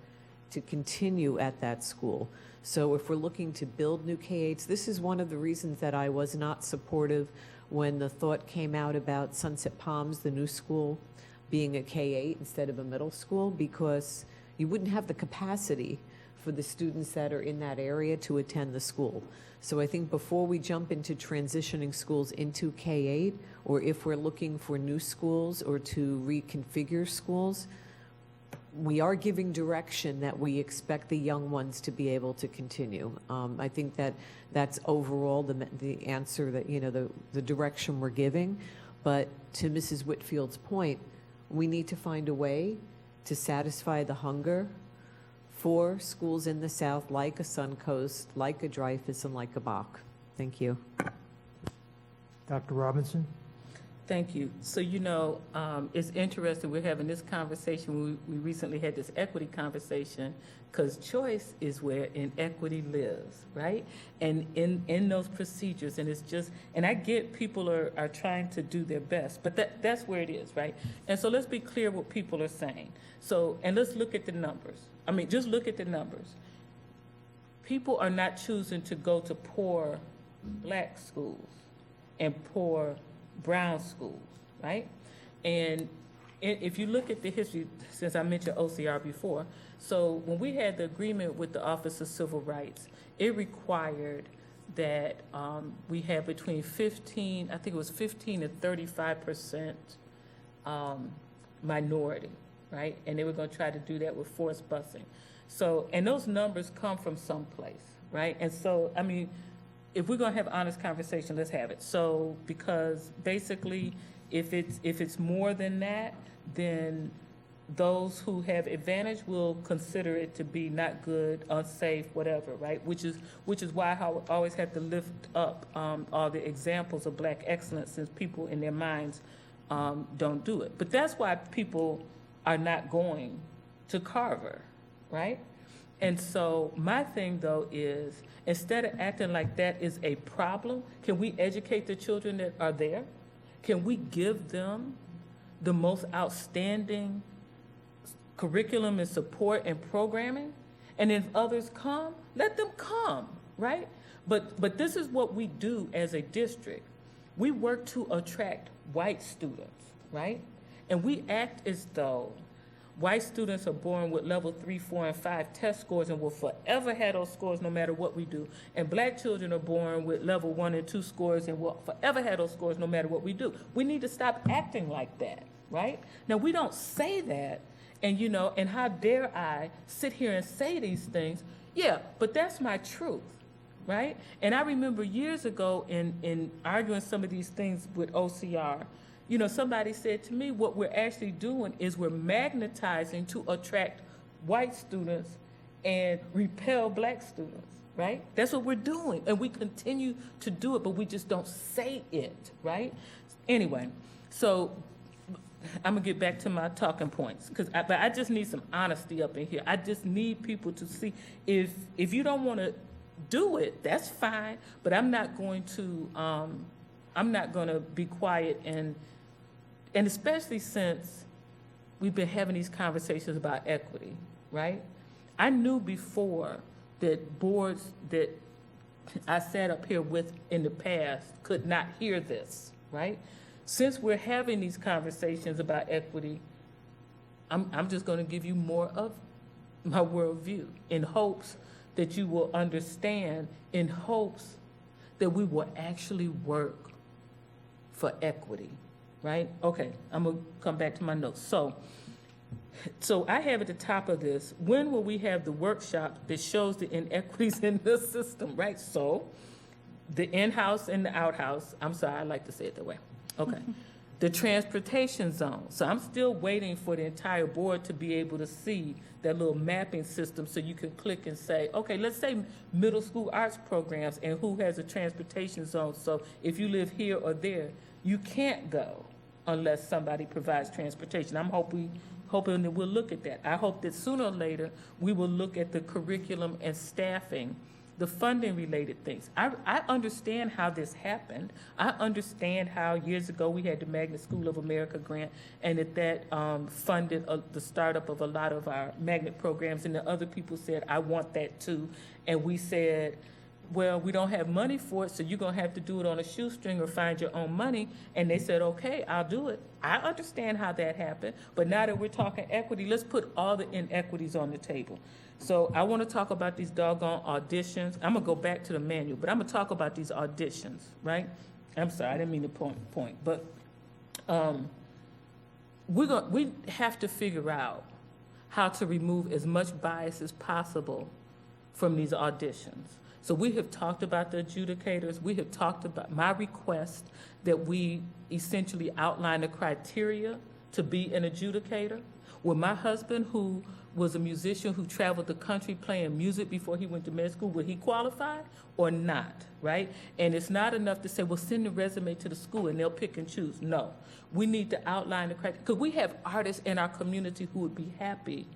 to continue at that school. So if we're looking to build new K-8s, this is one of the reasons that I was not supportive when the thought came out about Sunset Palms, the new school, being a K-8 instead of a middle school, because you wouldn't have the capacity for the students that are in that area to attend the school. So I think before we jump into transitioning schools into K-8, or if we're looking for new schools or to reconfigure schools, we are giving direction that we expect the young ones to be able to continue. I think that that's overall the answer that, the direction we're giving. But to Mrs. Whitfield's point, we need to find a way to satisfy the hunger for schools in the South, like a Suncoast, like a Dreyfus, and like a Bach. Thank you. Dr. Robinson? Thank you. So, it's interesting, we're having this conversation. We recently had this equity conversation because choice is where inequity lives, right? And in those procedures, and it's just, and I get people are trying to do their best, but that's where it is, right? And so let's be clear what people are saying. So, and let's look at the numbers. Just look at the numbers. People are not choosing to go to poor black schools and poor brown schools, right? And if you look at the history, since I mentioned OCR before, so when we had the agreement with the Office of Civil Rights, it required that we have between 15 and 35% minority, right? And they were going to try to do that with forced busing. So, and those numbers come from someplace, right? And so, if we're going to have honest conversation, let's have it. So, because basically, if it's more than that, then those who have advantage will consider it to be not good, unsafe, whatever, right? Which is why I always have to lift up all the examples of black excellence, since people in their minds don't do it. But that's why people are not going to Carver, right? And so my thing, though, is instead of acting like that is a problem, can we educate the children that are there? Can we give them the most outstanding curriculum and support and programming? And if others come, let them come, right? But this is what we do as a district. We work to attract white students, right? And we act as though white students are born with level 3, 4, and 5 test scores and will forever have those scores no matter what we do. And black children are born with level 1 and 2 scores and will forever have those scores no matter what we do. We need to stop acting like that, right? Now, we don't say that, and and how dare I sit here and say these things? Yeah, but that's my truth, right? And I remember years ago in arguing some of these things with OCR, somebody said to me, what we're actually doing is we're magnetizing to attract white students and repel black students, right? That's what we're doing, and we continue to do it, but we just don't say it, right? Anyway, so I'm gonna get back to my talking points, but I just need some honesty up in here. I just need people to see, if you don't want to do it, that's fine, but I'm not going to be quiet, and especially since we've been having these conversations about equity, right? I knew before that boards that I sat up here with in the past could not hear this, right? Since we're having these conversations about equity, I'm just going to give you more of my worldview in hopes that you will understand, in hopes that we will actually work for equity, right? Okay, I'm going to come back to my notes. So I have at the top of this, when will we have the workshop that shows the inequities in the system, right? So the in-house and the out-house, I'm sorry, I like to say it that way. Okay. The transportation zone. So I'm still waiting for the entire board to be able to see that little mapping system so you can click and say, okay, let's say middle school arts programs and who has a transportation zone. So if you live here or there, you can't go unless somebody provides transportation. I'm hoping that we'll look at that. I hope that sooner or later, we will look at the curriculum and staffing, the funding related things. I understand how this happened. I understand how years ago we had the Magnet School of America grant and that funded the startup of a lot of our magnet programs, and the other people said, I want that too. And we said, well, we don't have money for it, so you're gonna have to do it on a shoestring or find your own money. And they said, okay, I'll do it. I understand how that happened, but now that we're talking equity, let's put all the inequities on the table. So I want to talk about these doggone auditions. I'm gonna go back to the manual, but I'm gonna talk about these auditions, right? I'm sorry, I didn't mean to point, but we have to figure out how to remove as much bias as possible from these auditions. So we have talked about the adjudicators. We have talked about my request that we essentially outline the criteria to be an adjudicator. Will my husband, who was a musician who traveled the country playing music before he went to med school, will he qualify or not, right? And it's not enough to say, well, send the resume to the school and they'll pick and choose. No, we need to outline the criteria, because we have artists in our community who would be happy,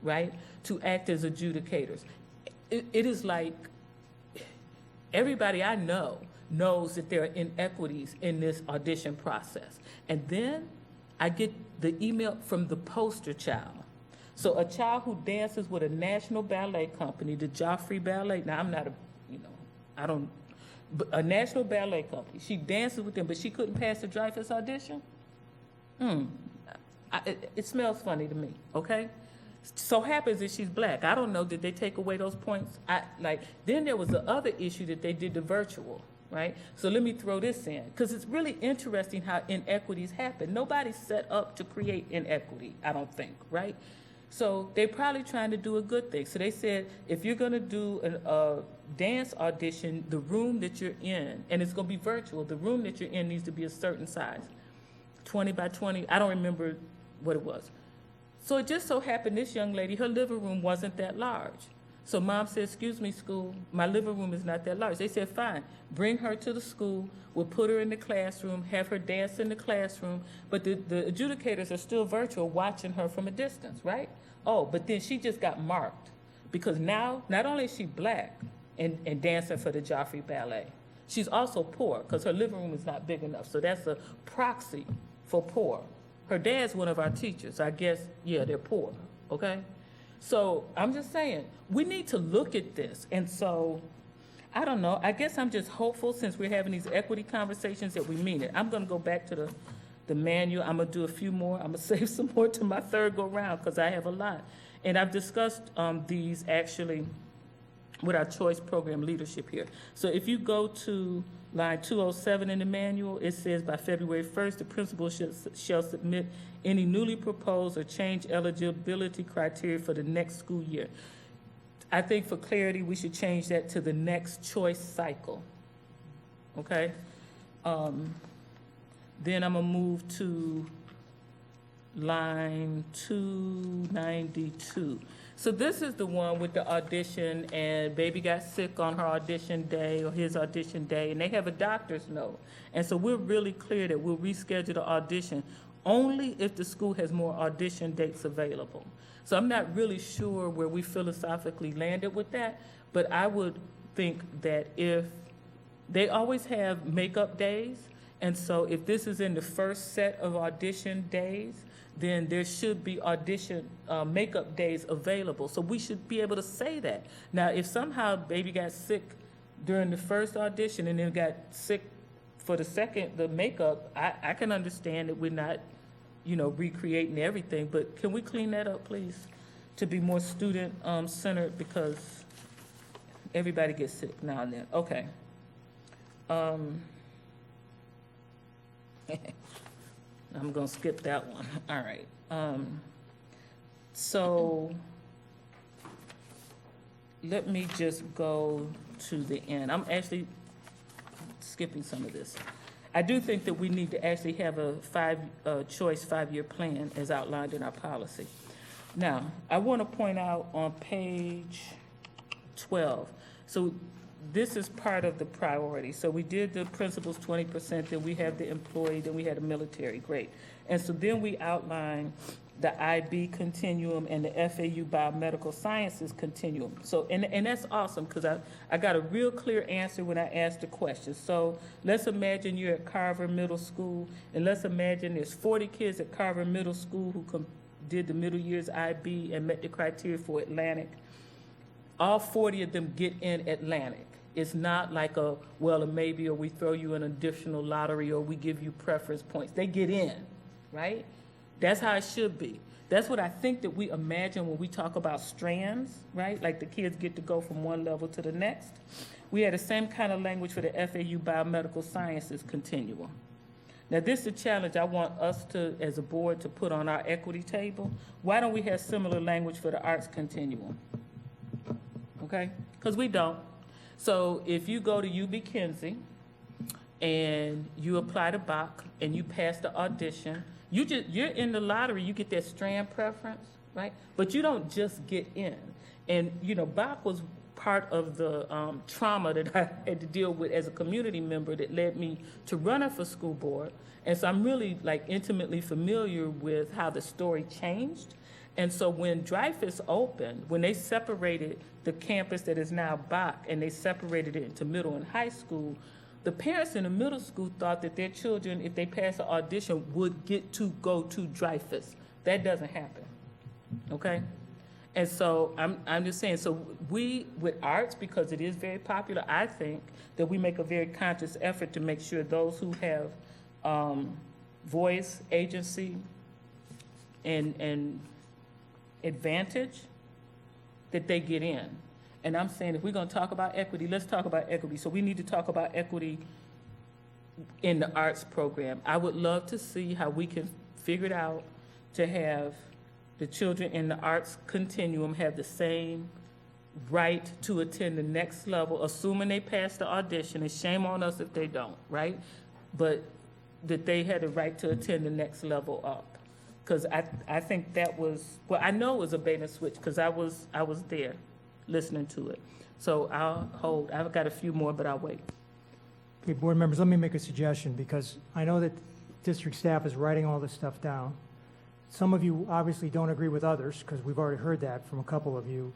right, to act as adjudicators. It is like, everybody I know knows that there are inequities in this audition process. And then I get the email from the poster child. So a child who dances with a national ballet company, the Joffrey Ballet, now I'm not but a national ballet company, she dances with them, but she couldn't pass the Dreyfus audition? It smells funny to me, okay? So happens that she's black. I don't know, did they take away those points? Then there was the other issue that they did the virtual, right? So let me throw this in, because it's really interesting how inequities happen. Nobody's set up to create inequity, I don't think, right? So they're probably trying to do a good thing. So they said, if you're gonna do a dance audition, the room that you're in, and it's gonna be virtual, the room that you're in needs to be a certain size, 20 by 20, I don't remember what it was. So it just so happened this young lady, her living room wasn't that large. So mom said, excuse me, school, my living room is not that large. They said, fine, bring her to the school, we'll put her in the classroom, have her dance in the classroom, but the adjudicators are still virtual watching her from a distance, right? Oh, but then she just got marked, because now, not only is she black and dancing for the Joffrey Ballet, she's also poor, because her living room is not big enough. So that's a proxy for poor. Her dad's one of our teachers. I guess, yeah, they're poor, okay? So I'm just saying, we need to look at this. And so, I don't know, I guess I'm just hopeful, since we're having these equity conversations, that we mean it. I'm gonna go back to the manual. I'm gonna do a few more. I'm gonna save some more to my third go round, because I have a lot. And I've discussed these actually with our choice program leadership here. So if you go to line 207 in the manual, it says by February 1st, the principal shall submit any newly proposed or changed eligibility criteria for the next school year. I think for clarity, we should change that to the next choice cycle, okay? Then I'm gonna move to line 292. So this is the one with the audition, and baby got sick on her audition day or his audition day, and they have a doctor's note. And so we're really clear that we'll reschedule the audition only if the school has more audition dates available. So I'm not really sure where we philosophically landed with that, but I would think that if they always have makeup days, and so if this is in the first set of audition days, then there should be audition makeup days available. So we should be able to say that. Now, if somehow baby got sick during the first audition and then got sick for the second, the makeup, I can understand that we're not, recreating everything, but can we clean that up, please? To be more student centered, because everybody gets sick now and then. Okay. I'm gonna skip that one. All right. So let me just go to the end. I'm actually skipping some of this. I do think that we need to actually have a choice 5-year plan as outlined in our policy. Now, I want to point out on page 12, so this is part of the priority. So we did the principals 20%, then we have the employee, then we had the military, great. And so then we outline the IB continuum and the FAU biomedical sciences continuum. So, and that's awesome, because I got a real clear answer when I asked the question. So let's imagine you're at Carver Middle School, and let's imagine there's 40 kids at Carver Middle School who did the middle years IB and met the criteria for Atlantic. All 40 of them get in Atlantic. It's not like a maybe, or we throw you an additional lottery, or we give you preference points. They get in, right? That's how it should be. That's what I think that we imagine when we talk about strands, right? Like the kids get to go from one level to the next. We had the same kind of language for the FAU biomedical sciences continuum. Now, this is a challenge I want us to, as a board, to put on our equity table. Why don't we have similar language for the arts continuum? Okay? Because we don't. So if you go to UB Kinsey and you apply to Bach and you pass the audition, you're in the lottery, you get that strand preference, right? But you don't just get in. And, Bach was part of the trauma that I had to deal with as a community member that led me to running for school board. And so I'm really intimately familiar with how the story changed. And so when Dreyfus opened, when they separated the campus that is now Bach and they separated it into middle and high school, the parents in the middle school thought that their children, if they passed the audition, would get to go to Dreyfus. That doesn't happen, okay? And so I'm just saying, so we, with arts, because it is very popular, I think that we make a very conscious effort to make sure those who have voice, agency, and advantage, that they get in. And I'm saying, if we're going to talk about equity, let's talk about equity. So we need to talk about equity in the arts program. I would love to see how we can figure it out to have the children in the arts continuum have the same right to attend the next level, assuming they pass the audition, and shame on us if they don't, right? But that they had the right to attend the next level up. Because I think that was, I know it was a bait and switch, because I was there listening to it. So I've got a few more, but I'll wait. Okay, board members, let me make a suggestion, because I know that district staff is writing all this stuff down. Some of you obviously don't agree with others, because we've already heard that from a couple of you.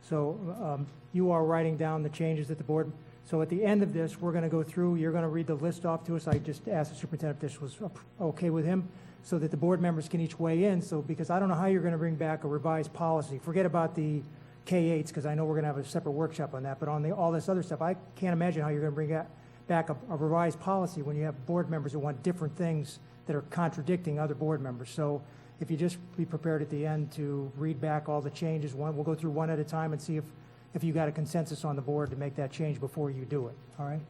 So you are writing down the changes that the board, so at the end of this, we're going to go through, you're going to read the list off to us. I just asked the superintendent if this was okay with him, so that the board members can each weigh in. So, because I don't know how you're going to bring back a revised policy. Forget about the K-8s, because I know we're going to have a separate workshop on that, but on all this other stuff, I can't imagine how you're going to bring back a revised policy when you have board members who want different things that are contradicting other board members. So if you just be prepared at the end to read back all the changes, we'll go through one at a time and see if you got a consensus on the board to make that change before you do it, all right?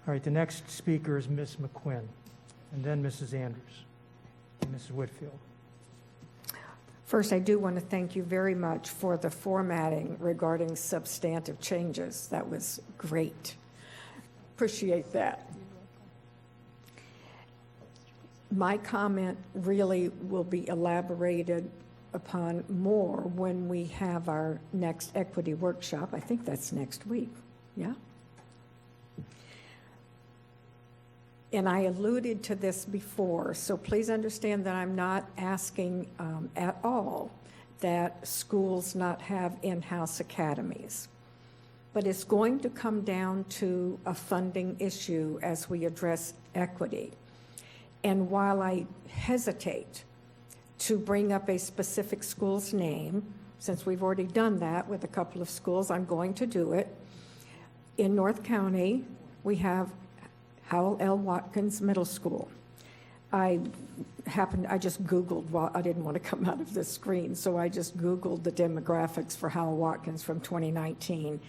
All right, the next speaker is Ms. McQuinn, and then Mrs. Andrews, and Mrs. Whitfield. First, I do want to thank you very much for the formatting regarding substantive changes. That was great. Appreciate that. My comment really will be elaborated upon more when we have our next equity workshop. I think that's next week, yeah? And I alluded to this before, so please understand that I'm not asking at all that schools not have in-house academies. But it's going to come down to a funding issue as we address equity. And while I hesitate to bring up a specific school's name, since we've already done that with a couple of schools, I'm going to do it. In North County, we have Howell L. Watkins Middle School. I just Googled, well, I didn't want to come out of the screen, so I just Googled the demographics for Howell Watkins from 2019.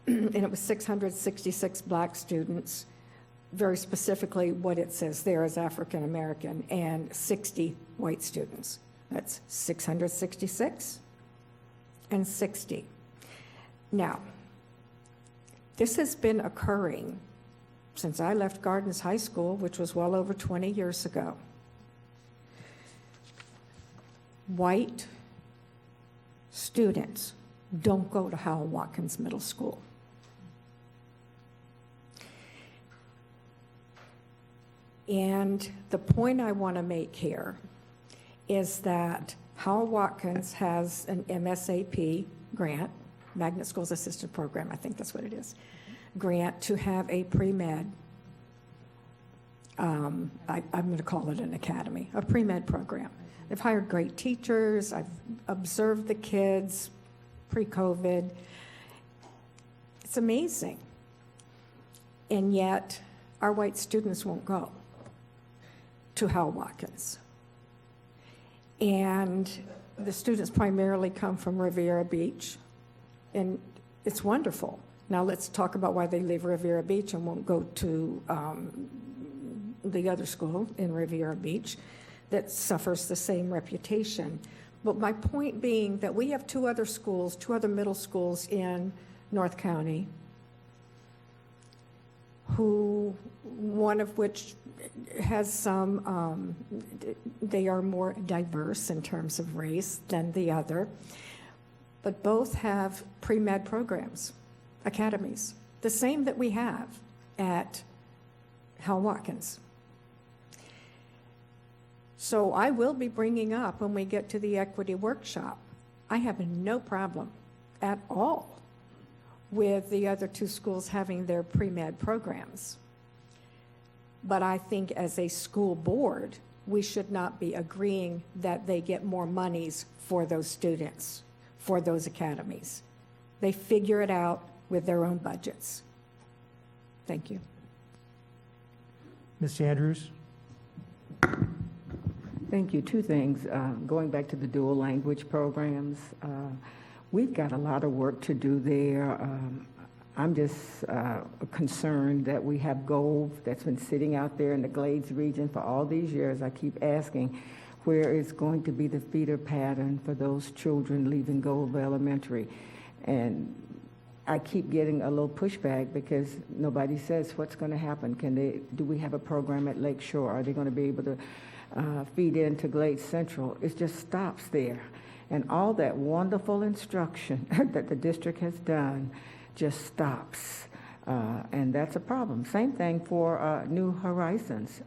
And it was 666 black students, very specifically what it says there is African American, and 60 white students. That's 666 and 60. Now, This has been occurring since I left Gardens High School, which was well over 20 years ago. White students don't go to Howell Watkins Middle School. And the point I want to make here is that Howell Watkins has an MSAP grant, Magnet Schools Assisted Program, I think that's what it is, grant to have a pre-med, I'm going to call it an academy, a pre-med program. They've hired great teachers. I've observed the kids pre-COVID. It's amazing. And yet, our white students won't go to Howell Watkins. And the students primarily come from Riviera Beach, and it's wonderful. Now let's talk about why they leave Riviera Beach and won't go to the other school in Riviera Beach that suffers the same reputation. But my point being that we have two other middle schools in North County, one of which has some, they are more diverse in terms of race than the other, but both have pre-med programs, academies, the same that we have at Howell Watkins. So I will be bringing up when we get to the equity workshop, I have no problem at all with the other two schools having their pre-med programs. But I think as a school board, we should not be agreeing that they get more monies for those students, for those academies. They figure it out with their own budgets. Thank you. Ms. Andrews? Thank you. Two things. Going back to the dual language programs, we've got a lot of work to do there. I'm just concerned that we have gold that's been sitting out there in the Glades region for all these years. I keep asking where is going to be the feeder pattern for those children leaving Goldville Elementary. And I keep getting a little pushback because nobody says what's going to happen. Do we have a program at Lake Shore? Are they going to be able to feed into Glades Central? It just stops there. And all that wonderful instruction that the district has done just stops. And that's a problem. Same thing for New Horizons,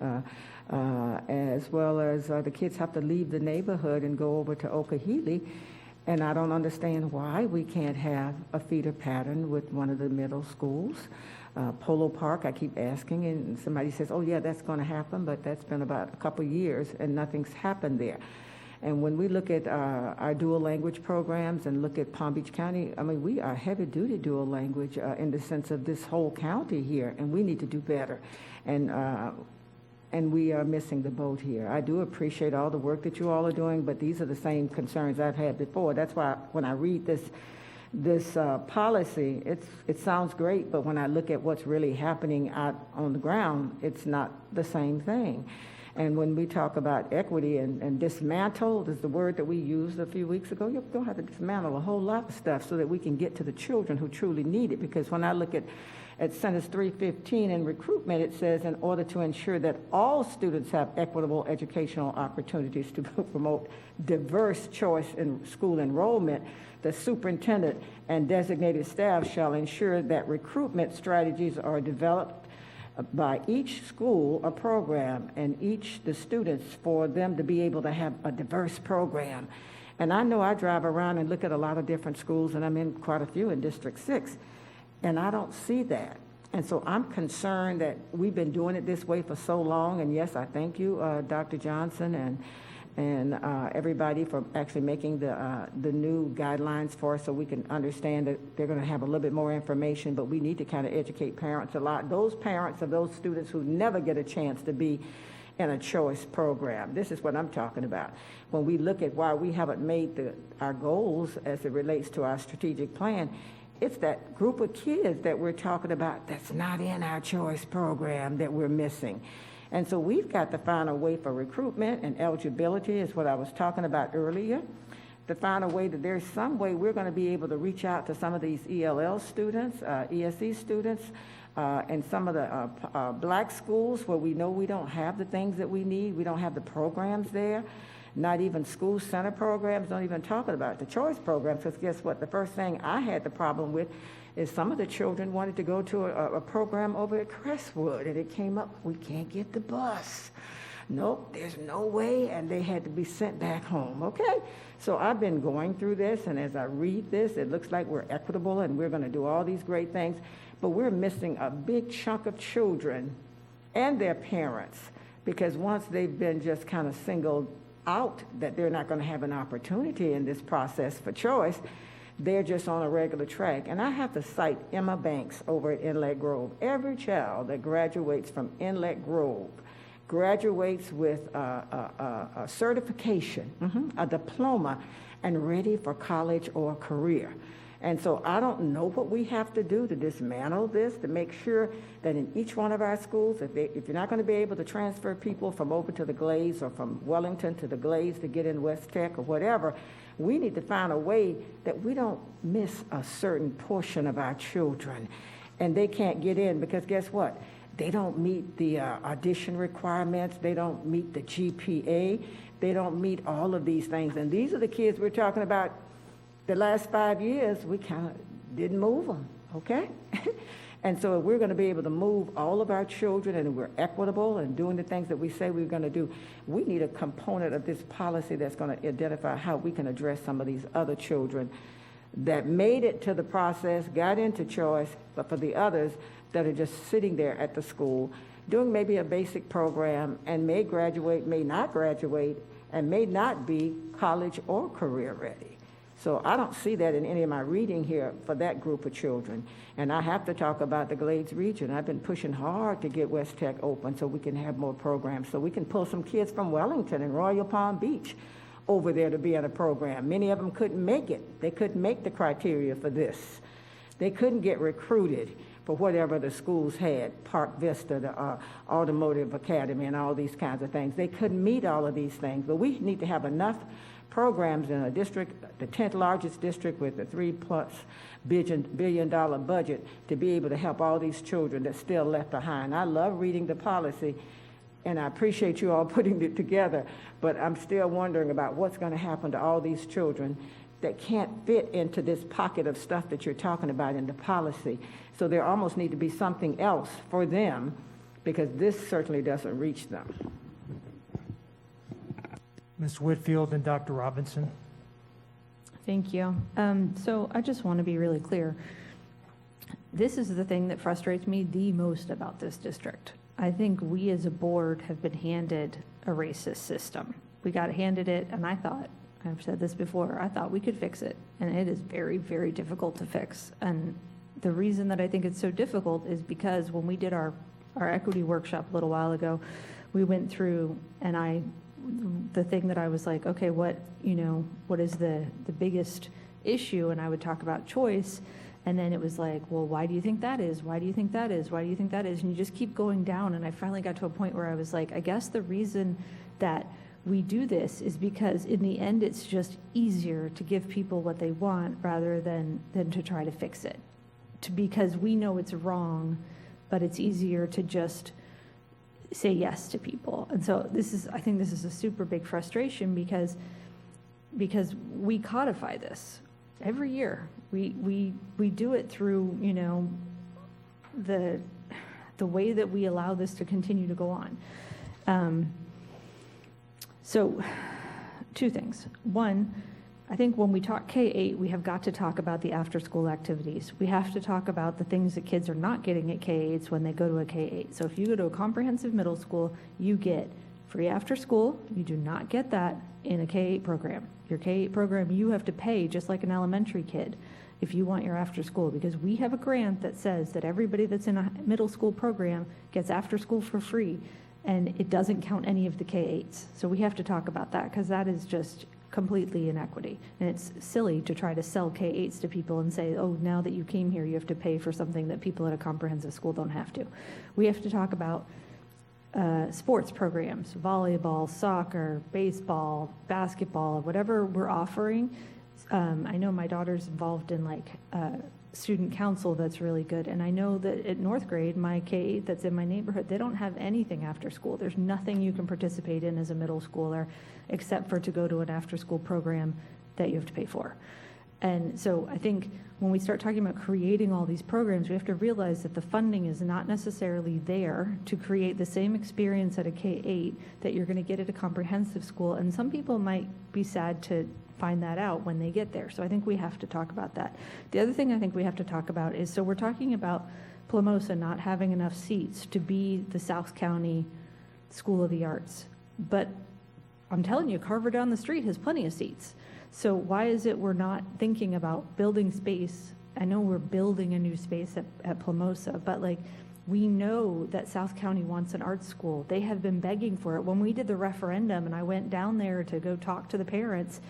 as well as the kids have to leave the neighborhood and go over to Okahili. And I don't understand why we can't have a feeder pattern with one of the middle schools. Polo Park, I keep asking, and somebody says, oh yeah, that's going to happen, but that's been about a couple years and nothing's happened there. And when we look at our dual language programs and look at Palm Beach County, I mean, we are heavy-duty dual language in the sense of this whole county here, and we need to do better. And we are missing the boat here. I do appreciate all the work that you all are doing, but these are the same concerns I've had before. That's why when I read this policy, it sounds great, but when I look at what's really happening out on the ground, it's not the same thing. And when we talk about equity and dismantle is the word that we used a few weeks ago, you're going to have to dismantle a whole lot of stuff so that we can get to the children who truly need it. Because when I look at sentence 315 in recruitment, it says in order to ensure that all students have equitable educational opportunities to promote diverse choice in school enrollment, the superintendent and designated staff shall ensure that recruitment strategies are developed by each school or program and the students for them to be able to have a diverse program. And I know I drive around and look at a lot of different schools, and I'm in quite a few in District 6, and I don't see that. And so I'm concerned that we've been doing it this way for so long, and yes, I thank you, Dr. Johnson, and everybody for actually making the new guidelines for us so we can understand that they're going to have a little bit more information, but we need to kind of educate parents a lot. Those parents of those students who never get a chance to be in a choice program. This is what I'm talking about. When we look at why we haven't made our goals as it relates to our strategic plan, it's that group of kids that we're talking about that's not in our choice program that we're missing. And so we've got to find a way for recruitment and eligibility is what I was talking about earlier. to find a way that there's some way we're going to be able to reach out to some of these ELL students, ESE students, and some of the black schools where we know we don't have the things that we need. We don't have the programs there. Not even school center programs, don't even talk about the choice programs, because guess what? The first thing I had the problem with is some of the children wanted to go to a program over at Crestwood, and it came up, we can't get the bus. Nope, there's no way, and they had to be sent back home, okay? So I've been going through this, and as I read this, it looks like we're equitable and we're going to do all these great things, but we're missing a big chunk of children and their parents, because once they've been just kind of singled out that they're not going to have an opportunity in this process for choice, they're just on a regular track. And I have to cite Emma Banks over at Inlet Grove. Every child that graduates from Inlet Grove graduates with a certification, a diploma, and ready for college or a career. And so I don't know what we have to do to dismantle this, to make sure that in each one of our schools, if you're not going to be able to transfer people from over to the Glades or from Wellington to the Glades to get in West Tech or whatever, we need to find a way that we don't miss a certain portion of our children and they can't get in, because guess what? They don't meet the audition requirements. They don't meet the GPA. They don't meet all of these things. And these are the kids we're talking about. The last 5 years, we kind of didn't move them, okay? And so if we're going to be able to move all of our children and we're equitable and doing the things that we say we're going to do, we need a component of this policy that's going to identify how we can address some of these other children that made it to the process, got into choice, but for the others that are just sitting there at the school doing maybe a basic program and may graduate, may not graduate, and may not be college or career ready. So I don't see that in any of my reading here for that group of children. And I have to talk about the Glades region. I've been pushing hard to get West Tech open so we can have more programs, so we can pull some kids from Wellington and Royal Palm Beach over there to be in a program. Many of them couldn't make it. They couldn't make the criteria for this. They couldn't get recruited for whatever the schools had, Park Vista, the Automotive Academy, and all these kinds of things. They couldn't meet all of these things. But we need to have enough programs in a district, the 10th largest district with the $3+ billion budget, to be able to help all these children that's still left behind. I love reading the policy, and I appreciate you all putting it together, but I'm still wondering about what's going to happen to all these children that can't fit into this pocket of stuff that you're talking about in the policy. So there almost need to be something else for them, because this certainly doesn't reach them. Ms. Whitfield and Dr. Robinson. Thank you. So I just want to be really clear. This is the thing that frustrates me the most about this district. I think we as a board have been handed a racist system. We got handed it, and I thought, I've said this before, I thought we could fix it, and it is very, very difficult to fix. And the reason that I think it's so difficult is because when we did our equity workshop a little while ago, we went through, and the thing that I was like, okay, what is the biggest issue? And I would talk about choice, and then it was like, well, why do you think that is? Why do you think that is? Why do you think that is? And you just keep going down, and I finally got to a point where I was like, I guess the reason that we do this is because in the end it's just easier to give people what they want rather than to try to fix it. Because we know it's wrong, but it's easier to just say yes to people. And so I think this is a super big frustration because we codify this every year. We do it through, the way that we allow this to continue to go on. So 2 things. One, I think when we talk K-8, we have got to talk about the after-school activities. We have to talk about the things that kids are not getting at K-8s when they go to a K-8. So if you go to a comprehensive middle school, you get free after-school. You do not get that in a K-8 program. Your K-8 program, you have to pay just like an elementary kid if you want your after-school, because we have a grant that says that everybody that's in a middle school program gets after-school for free, and it doesn't count any of the K-8s. So we have to talk about that, because that is just completely inequity. And it's silly to try to sell K-8s to people and say, oh, now that you came here, you have to pay for something that people at a comprehensive school don't have to. We have to talk about sports programs, volleyball, soccer, baseball, basketball, whatever we're offering. I know my daughter's involved in like student council that's really good. And I know that at North grade, my K-8 that's in my neighborhood, they don't have anything after school. There's nothing you can participate in as a middle schooler except for to go to an after-school program that you have to pay for. And so I think when we start talking about creating all these programs, we have to realize that the funding is not necessarily there to create the same experience at a K-8 that you're going to get at a comprehensive school. And some people might be sad to find that out when they get there. So I think we have to talk about that. The other thing I think we have to talk about is, so we're talking about Plamosa not having enough seats to be the South County School of the Arts. But I'm telling you, Carver down the street has plenty of seats. So why is it we're not thinking about building space? I know we're building a new space at Plamosa, but like, we know that South County wants an art school. They have been begging for it. When we did the referendum and I went down there to go talk to the parents,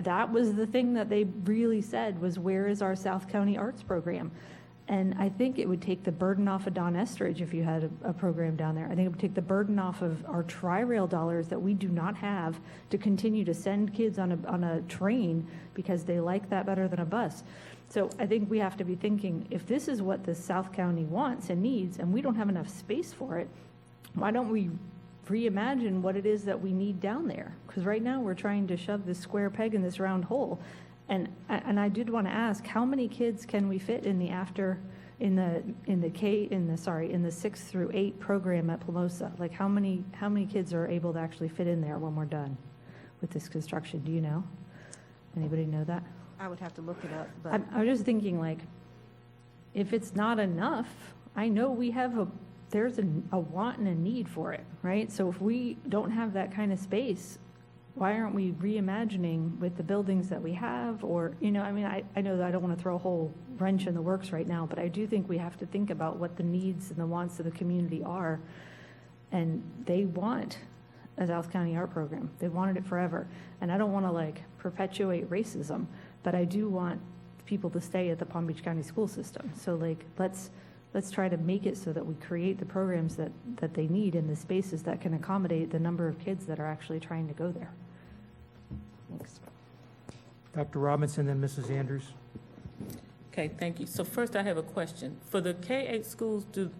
that was the thing that they really said was, where is our South County arts program? And I think it would take the burden off of Don Estridge if you had a program down there. I think it would take the burden off of our Tri-Rail dollars that we do not have to continue to send kids on a train because they like that better than a bus. So I think we have to be thinking, if this is what the South County wants and needs, and we don't have enough space for it, why don't we reimagine what it is that we need down there? Because right now we're trying to shove this square peg in this round hole. And I did want to ask, how many kids can we fit in the 6th through 8 program at Plamosa? Like how many kids are able to actually fit in there when we're done with this construction? Do you know? Anybody know that? I would have to look it up, but I was just thinking, like, if it's not enough, I know we have there's a want and a need for it, right? So if we don't have that kind of space, why aren't we reimagining with the buildings that we have? Or, I mean, I know that I don't want to throw a whole wrench in the works right now, but I do think we have to think about what the needs and the wants of the community are. And they want a South County art program. They wanted it forever. And I don't want to like perpetuate racism, but I do want people to stay at the Palm Beach County school system. So like, let's try to make it so that we create the programs that they need in the spaces that can accommodate the number of kids that are actually trying to go there. Thanks. Dr. Robinson, then Mrs. Andrews. Okay, thank you. So first I have a question. For the K-8 schools, do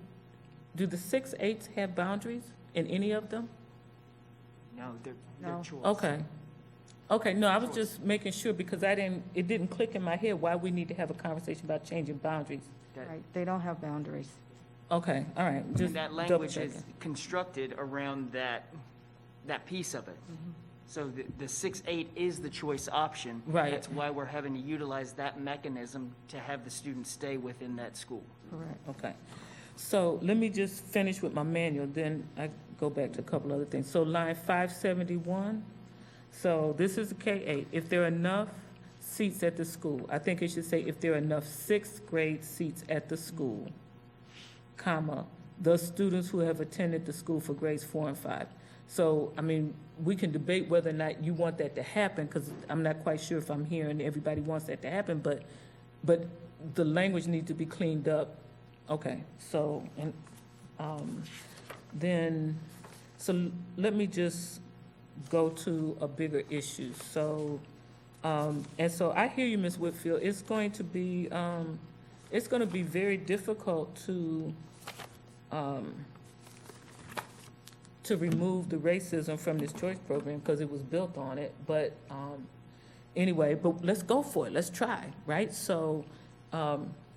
the 6-8s have boundaries in any of them? No, they're choice. Okay, no, I was just making sure because it didn't click in my head why we need to have a conversation about changing boundaries. right, they don't have boundaries. Okay, all right, just And that double language checking. is constructed around that piece of it. So the 6-8 is the choice option. Right. That's why we're having to utilize that mechanism to have the students stay within that school. Correct. Okay, so let me just finish with my manual, then I go back to a couple other things. So line 571, so this is a K-8. If there are enough seats at the school, I think it should say if there are enough 6th grade seats at the school, comma, the students who have attended the school for grades 4 and 5. So, I mean, we can debate whether or not you want that to happen, because I'm not quite sure if I'm hearing everybody wants that to happen, but the language needs to be cleaned up. Okay, so, and, then, so let me just go to a bigger issue. So, and so I hear you, Ms. Whitfield. It's going to be very difficult to remove the racism from this choice program because it was built on it. But anyway, but let's go for it. Let's try, right? So,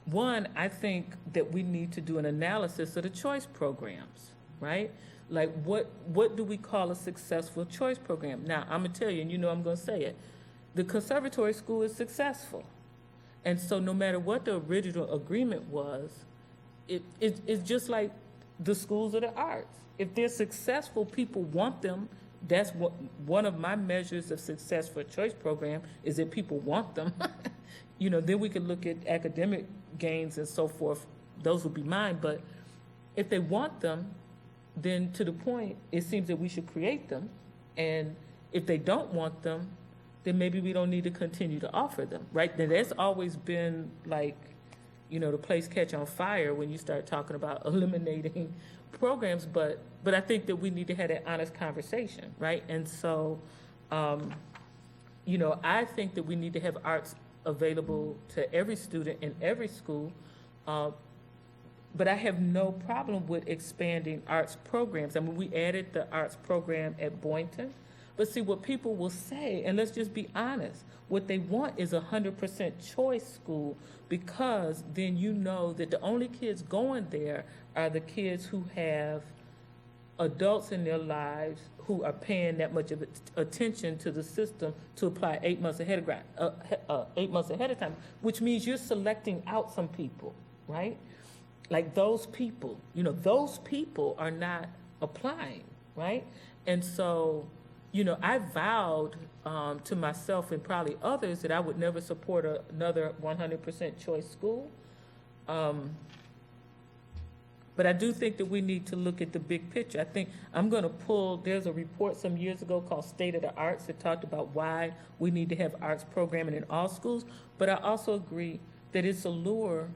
one, I think that we need to do an analysis of the choice programs, right? Like, what do we call a successful choice program? Now, I'm going to tell you, and you know I'm going to say it. The conservatory school is successful. And so no matter what the original agreement was, it's just like the schools of the arts. If they're successful, people want them. That's one of my measures of success for a choice program is that people want them. Then we can look at academic gains and so forth. Those would be mine. But if they want them, then to the point, it seems that we should create them. And if they don't want them, then maybe we don't need to continue to offer them, right? Now, that's always been like the place catch on fire when you start talking about eliminating programs, but I think that we need to have that honest conversation, right? And so, I think that we need to have arts available to every student in every school, but I have no problem with expanding arts programs. I mean, we added the arts program at Boynton, but see, what people will say, and let's just be honest, what they want is 100% choice school, because then you know that the only kids going there are the kids who have adults in their lives who are paying that much of attention to the system to apply 8 months ahead of time, which means you're selecting out some people, right? Like those people, those people are not applying, right? And so, I vowed to myself and probably others that I would never support another 100% choice school. But I do think that we need to look at the big picture. I think I'm going to there's a report some years ago called State of the Arts that talked about why we need to have arts programming in all schools. But I also agree that it's a lure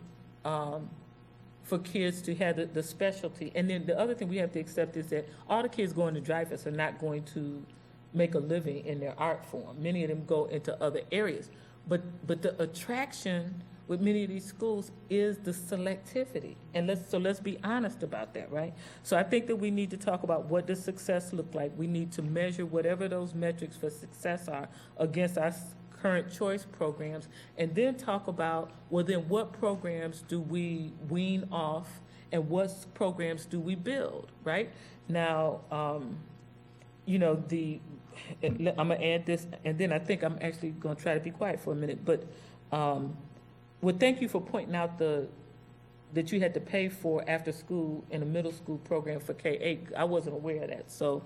for kids to have the specialty. And then the other thing we have to accept is that all the kids going to Dreyfus are not going to make a living in their art form. Many of them go into other areas. But the attraction with many of these schools is the selectivity. And let's be honest about that, right? So I think that we need to talk about what does success look like. We need to measure whatever those metrics for success are against our current choice programs, and then talk about, well, then what programs do we wean off and what programs do we build, right? Now, I'm gonna add this, and then I think I'm actually gonna try to be quiet for a minute, but well, thank you for pointing out that you had to pay for after school in a middle school program for K-8. I wasn't aware of that. So,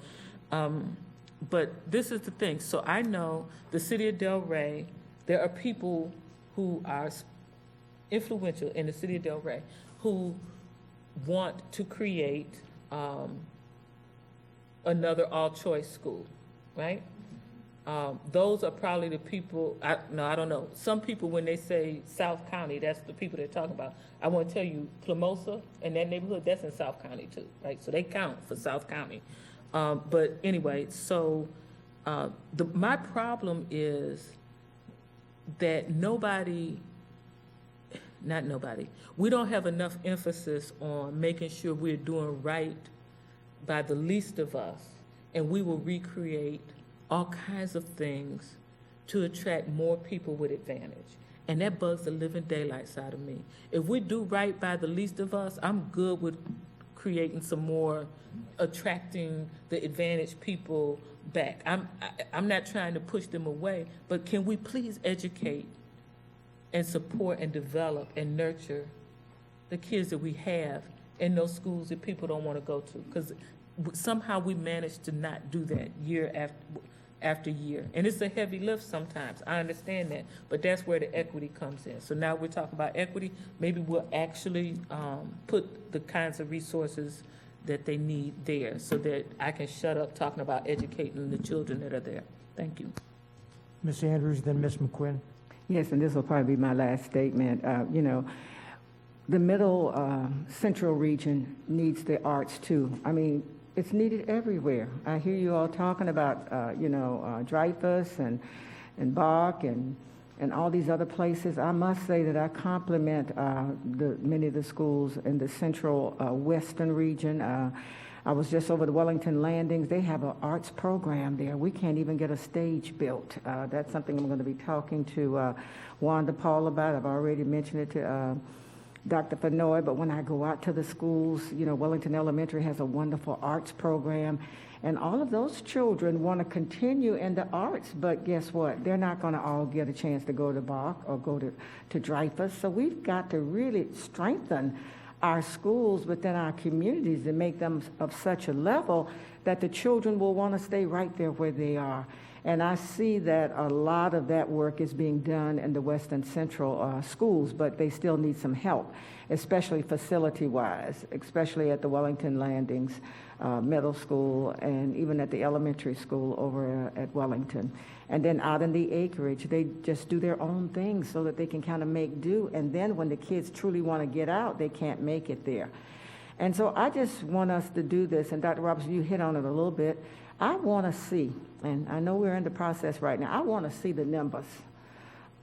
but this is the thing. So I know the city of Del Rey, there are people who are influential in the city of Del Rey who want to create another all-choice school, right? Those are probably the people, I don't know. Some people, when they say South County, that's the people they're talking about. I want to tell you, Plamosa and that neighborhood, that's in South County too, right? So they count for South County. But anyway, so my problem is that we don't have enough emphasis on making sure we're doing right by the least of us, and we will recreate all kinds of things to attract more people with advantage. And that bugs the living daylights out of me. If we do right by the least of us, I'm good with creating some more, attracting the advantaged people back. I'm not trying to push them away, but can we please educate and support and develop and nurture the kids that we have in those schools that people don't want to go to? Because somehow we manage to not do that year after year. And it's a heavy lift sometimes, I understand that, but that's where the equity comes in. So now we're talking about equity, maybe we'll actually put the kinds of resources that they need there so that I can shut up talking about educating the children that are there. Thank you. Ms. Andrews, then Ms. McQuinn. Yes, and this will probably be my last statement. The middle central region needs the arts too. I mean, it's needed everywhere. I hear you all talking about, Dreyfus and Bach and all these other places. I must say that I compliment many of the schools in the central western region. I was just over the Wellington Landings. They have an arts program there. We can't even get a stage built. That's something I'm going to be talking to Wanda Paul about. I've already mentioned it to Dr. Fenoy, but when I go out to the schools, Wellington Elementary has a wonderful arts program, and all of those children want to continue in the arts, but guess what? They're not going to all get a chance to go to Bach or go to Dreyfus, so we've got to really strengthen our schools within our communities and make them of such a level that the children will want to stay right there where they are. And I see that a lot of that work is being done in the West and Central schools, but they still need some help, especially facility-wise, especially at the Wellington Landings Middle School and even at the elementary school over at Wellington. And then out in the acreage, they just do their own thing so that they can kind of make do. And then when the kids truly want to get out, they can't make it there. And so I just want us to do this, and Dr. Robertson, you hit on it a little bit. I want to see, and I know we're in the process right now, I want to see the numbers.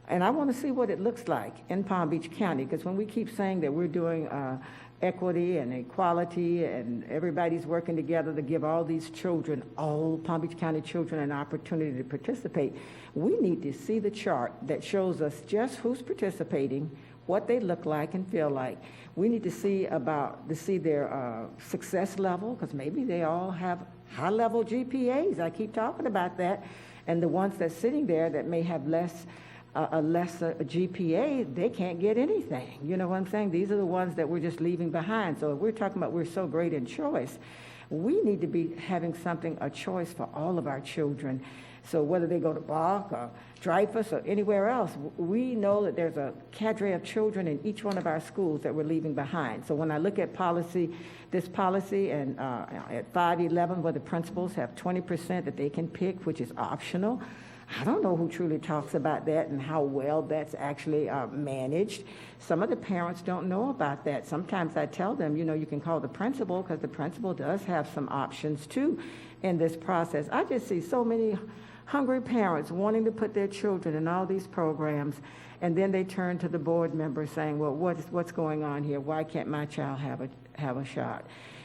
And I want to see what it looks like in Palm Beach County, because when we keep saying that we're doing equity and equality and everybody's working together to give all these children, all Palm Beach County children, an opportunity to participate, we need to see the chart that shows us just who's participating, what they look like and feel like. We need to see their success level, because maybe they all have high-level GPAs. I keep talking about that. And the ones that's sitting there that may have a lesser GPA, they can't get anything. You know what I'm saying? These are the ones that we're just leaving behind. So if we're talking about we're so great in choice, we need to be having a choice for all of our children. So whether they go to Bach or Dreyfus or anywhere else, we know that there's a cadre of children in each one of our schools that we're leaving behind. So when I look at this policy and at 511 where the principals have 20% that they can pick, which is optional, I don't know who truly talks about that and how well that's actually managed. Some of the parents don't know about that. Sometimes I tell them, you can call the principal, because the principal does have some options too in this process. I just see so many hungry parents wanting to put their children in all these programs, and then they turn to the board members saying, well, what's going on here? Why can't my child have a shot?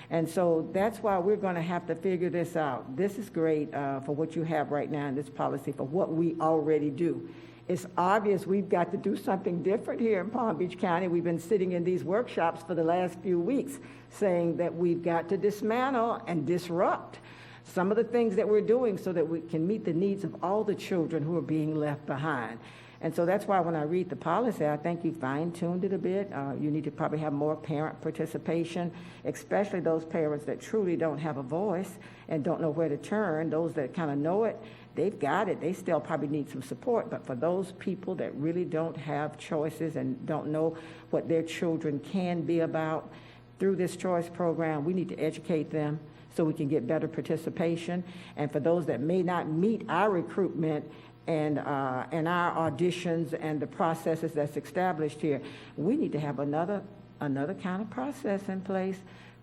And so that's why we're going to have to figure this out. This is great for what you have right now in this policy for what we already do. It's obvious we've got to do something different here in Palm Beach County. We've been sitting in these workshops for the last few weeks saying that we've got to dismantle and disrupt some of the things that we're doing so that we can meet the needs of all the children who are being left behind. And so that's why when I read the policy, I think you fine-tuned it a bit. You need to probably have more parent participation, especially those parents that truly don't have a voice and don't know where to turn. Those that kind of know it, they've got it. They still probably need some support. But for those people that really don't have choices and don't know what their children can be about through this choice program, we need to educate them so we can get better participation. And for those that may not meet our recruitment and our auditions and the processes that's established here, we need to have another kind of process in place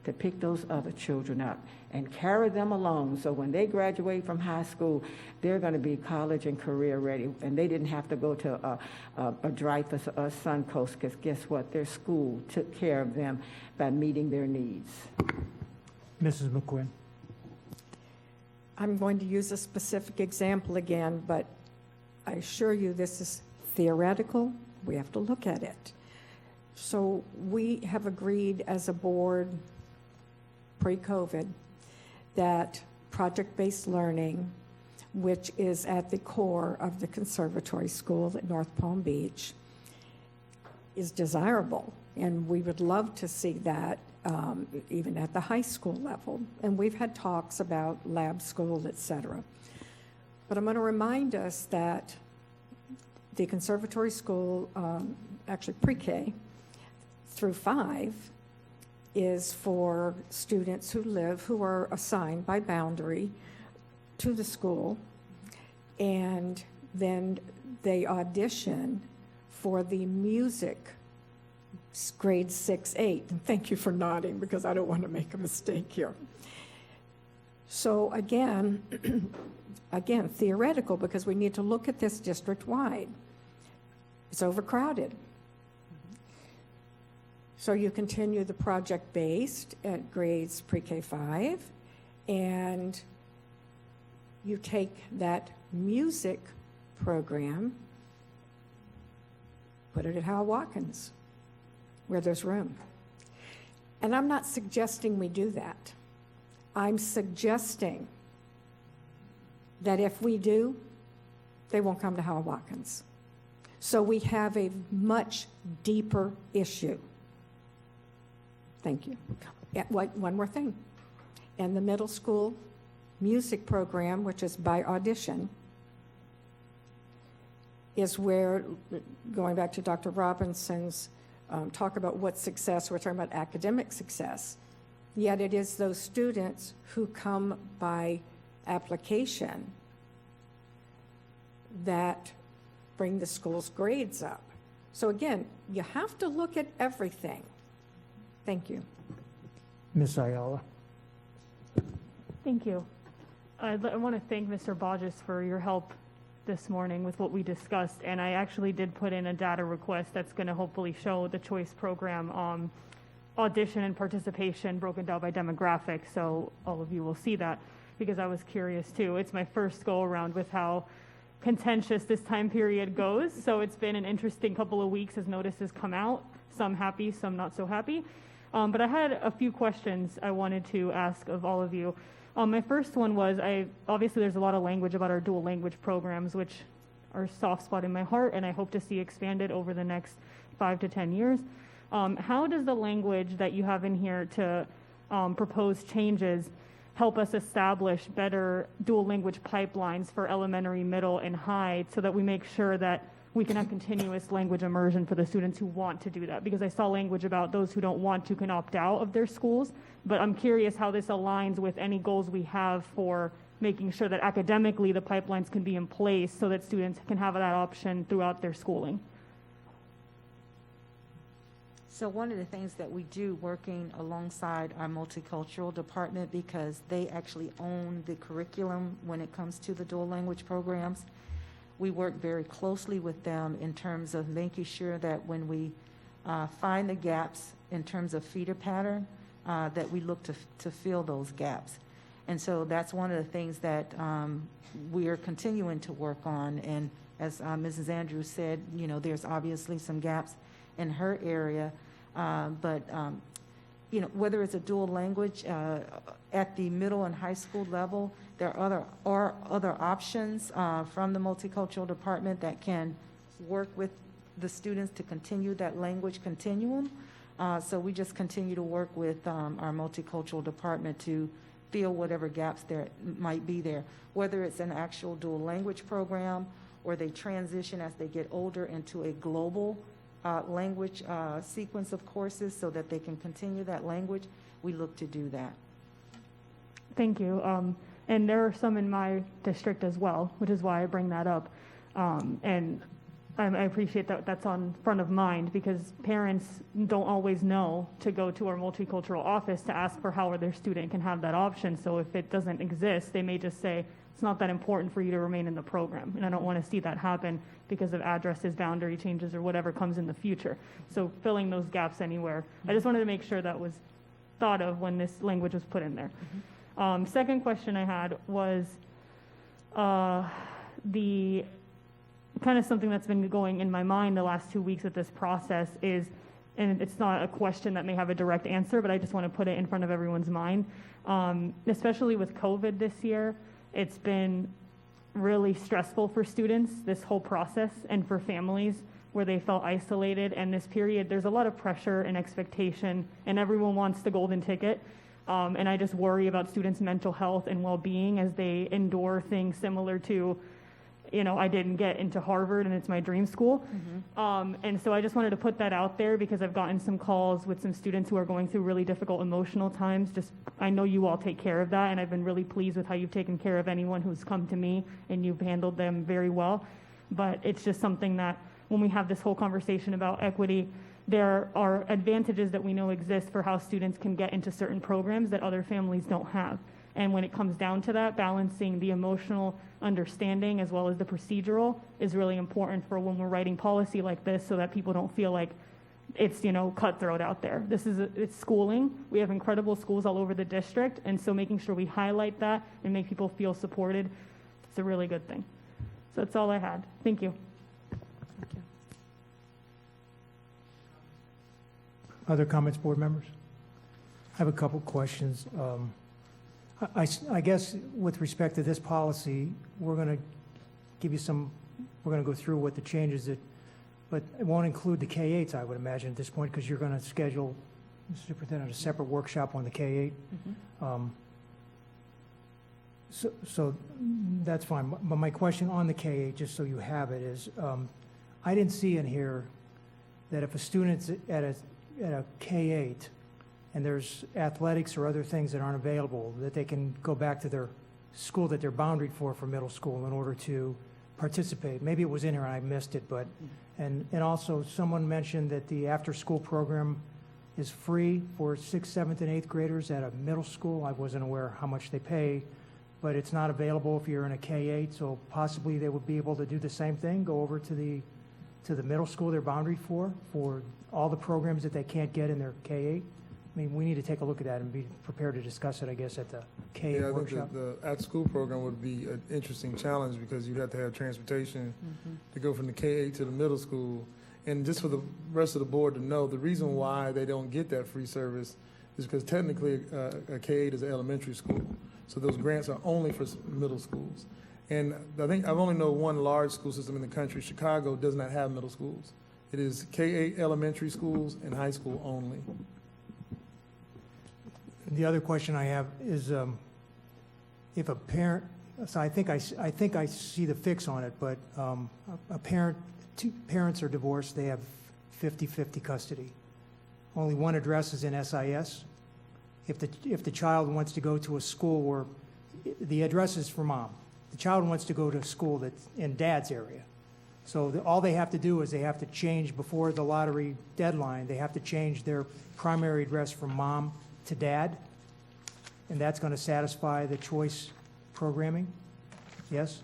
to pick those other children up and carry them along so when they graduate from high school, they're going to be college and career ready. And they didn't have to go to a Dreyfus or a Suncoast, because guess what? Their school took care of them by meeting their needs. Mrs. McQuinn. I'm going to use a specific example again, but I assure you this is theoretical. We have to look at it. So we have agreed as a board pre-COVID that project-based learning, which is at the core of the conservatory school at North Palm Beach, is desirable. And we would love to see that even at the high school level. And we've had talks about lab school, et cetera. But I'm going to remind us that the conservatory school, actually pre-K through 5, is for students who are assigned by boundary to the school, and then they audition for the music grades 6, 8. And thank you for nodding, because I don't want to make a mistake here. So again, theoretical, because we need to look at this district-wide. It's overcrowded. So you continue the project-based at grades pre-K 5, and you take that music program, put it at Howell Watkins, where there's room. And I'm not suggesting we do that. I'm suggesting that if we do, they won't come to Howell Watkins. So we have a much deeper issue. Thank you. One more thing. In the middle school, music program, which is by audition, is where, going back to Dr. Robinson's talk about what success, we're talking about academic success, yet it is those students who come by application that bring the school's grades up. So again, you have to look at everything. Thank you. Ms. Ayala. Thank you. I want to thank Mr. Borges for your help this morning with what we discussed, and I actually did put in a data request that's going to hopefully show the choice program audition and participation broken down by demographic, so all of you will see that, because I was curious too. It's my first go around with how contentious this time period goes, so it's been an interesting couple of weeks as notices come out, some happy, some not so happy. But I had a few questions I wanted to ask of all of you. My first one was, obviously there's a lot of language about our dual language programs, which are a soft spot in my heart, and I hope to see expanded over the next 5 to 10 years. How does the language that you have in here to propose changes help us establish better dual language pipelines for elementary, middle, and high, so that we make sure that we can have continuous language immersion for the students who want to do that? Because I saw language about those who don't want to can opt out of their schools, but I'm curious how this aligns with any goals we have for making sure that academically the pipelines can be in place so that students can have that option throughout their schooling. So one of the things that we do working alongside our multicultural department, because they actually own the curriculum when it comes to the dual language programs, we work very closely with them in terms of making sure that when we find the gaps in terms of feeder pattern, that we look to fill those gaps. And so that's one of the things that we are continuing to work on. And as Mrs. Andrews said, you know, there's obviously some gaps in her area, but you know, whether it's a dual language at the middle and high school level, there are other options from the multicultural department that can work with the students to continue that language continuum. So we just continue to work with our multicultural department to fill whatever gaps there might be there, whether it's an actual dual language program or they transition as they get older into a global language sequence of courses so that they can continue that language. We look to do that. Thank you. And there are some in my district as well, which is why I bring that up. And I appreciate that that's on front of mind, because parents don't always know to go to our multicultural office to ask for how their student can have that option. So if it doesn't exist, they may just say, it's not that important for you to remain in the program. And I don't want to see that happen because of addresses, boundary changes, or whatever comes in the future. So filling those gaps anywhere. I just wanted to make sure that was thought of when this language was put in there. Second question I had was the kind of something that's been going in my mind the last 2 weeks with this process is, and it's not a question that may have a direct answer, but I just want to put it in front of everyone's mind. Especially with COVID this year, it's been really stressful for students, this whole process, and for families where they felt isolated. And this period, there's a lot of pressure and expectation, and everyone wants the golden ticket. And I just worry about students' mental health and well-being as they endure things similar to, you know, I didn't get into Harvard and it's my dream school. And so I just wanted to put that out there because I've gotten some calls with some students who are going through really difficult emotional times. Just, I know you all take care of that, and I've been really pleased with how you've taken care of anyone who's come to me, and you've handled them very well. But it's just something that when we have this whole conversation about equity, there are advantages that we know exist for how students can get into certain programs that other families don't have. And when it comes down to that, balancing the emotional understanding as well as the procedural is really important for when we're writing policy like this, so that people don't feel like it's, you know, cutthroat out there. It's schooling. We have incredible schools all over the district, and so making sure we highlight that and make people feel supported, it's a really good thing. So that's all I had. Thank you. Other comments, board members? I have a couple questions. I guess with respect to this policy, we're going to give you we're going to go through what the changes but it won't include the K-8s, I would imagine, at this point, because you're going to schedule, Superintendent, a separate workshop on the K-8. So that's fine. But my question on the K-8, just so you have it, is I didn't see in here that if a student's at a K-8 and there's athletics or other things that aren't available, that they can go back to their school that they're boundaried for middle school in order to participate. Maybe it was in here and I missed it, but, and also someone mentioned that the after-school program is free for 6th, 7th, and 8th graders at a middle school. I wasn't aware how much they pay, but it's not available if you're in a K-8, so possibly they would be able to do the same thing, go over to the middle school they're boundaried for all the programs that they can't get in their K-8. I mean, we need to take a look at that and be prepared to discuss it, I guess, at the K-8 Yeah, I workshop. think the at-school program would be an interesting challenge because you'd have to have transportation to go from the K-8 to the middle school. And just for the rest of the board to know, the reason why they don't get that free service is because technically a K-8 is an elementary school. So those grants are only for middle schools. And I think I've only known one large school system in the country. Chicago does not have middle schools. It is K-8 elementary schools and high school only. The other question I have is if a parent, so I think I see the fix on it, but a parent, two parents are divorced, they have 50-50 custody. Only one address is in SIS. If the child wants to go to a school where the address is for mom, the child wants to go to a school that's in dad's area. So all they have to do is they have to change before the lottery deadline, they have to change their primary address from mom to dad, and that's going to satisfy the choice programming? Yes?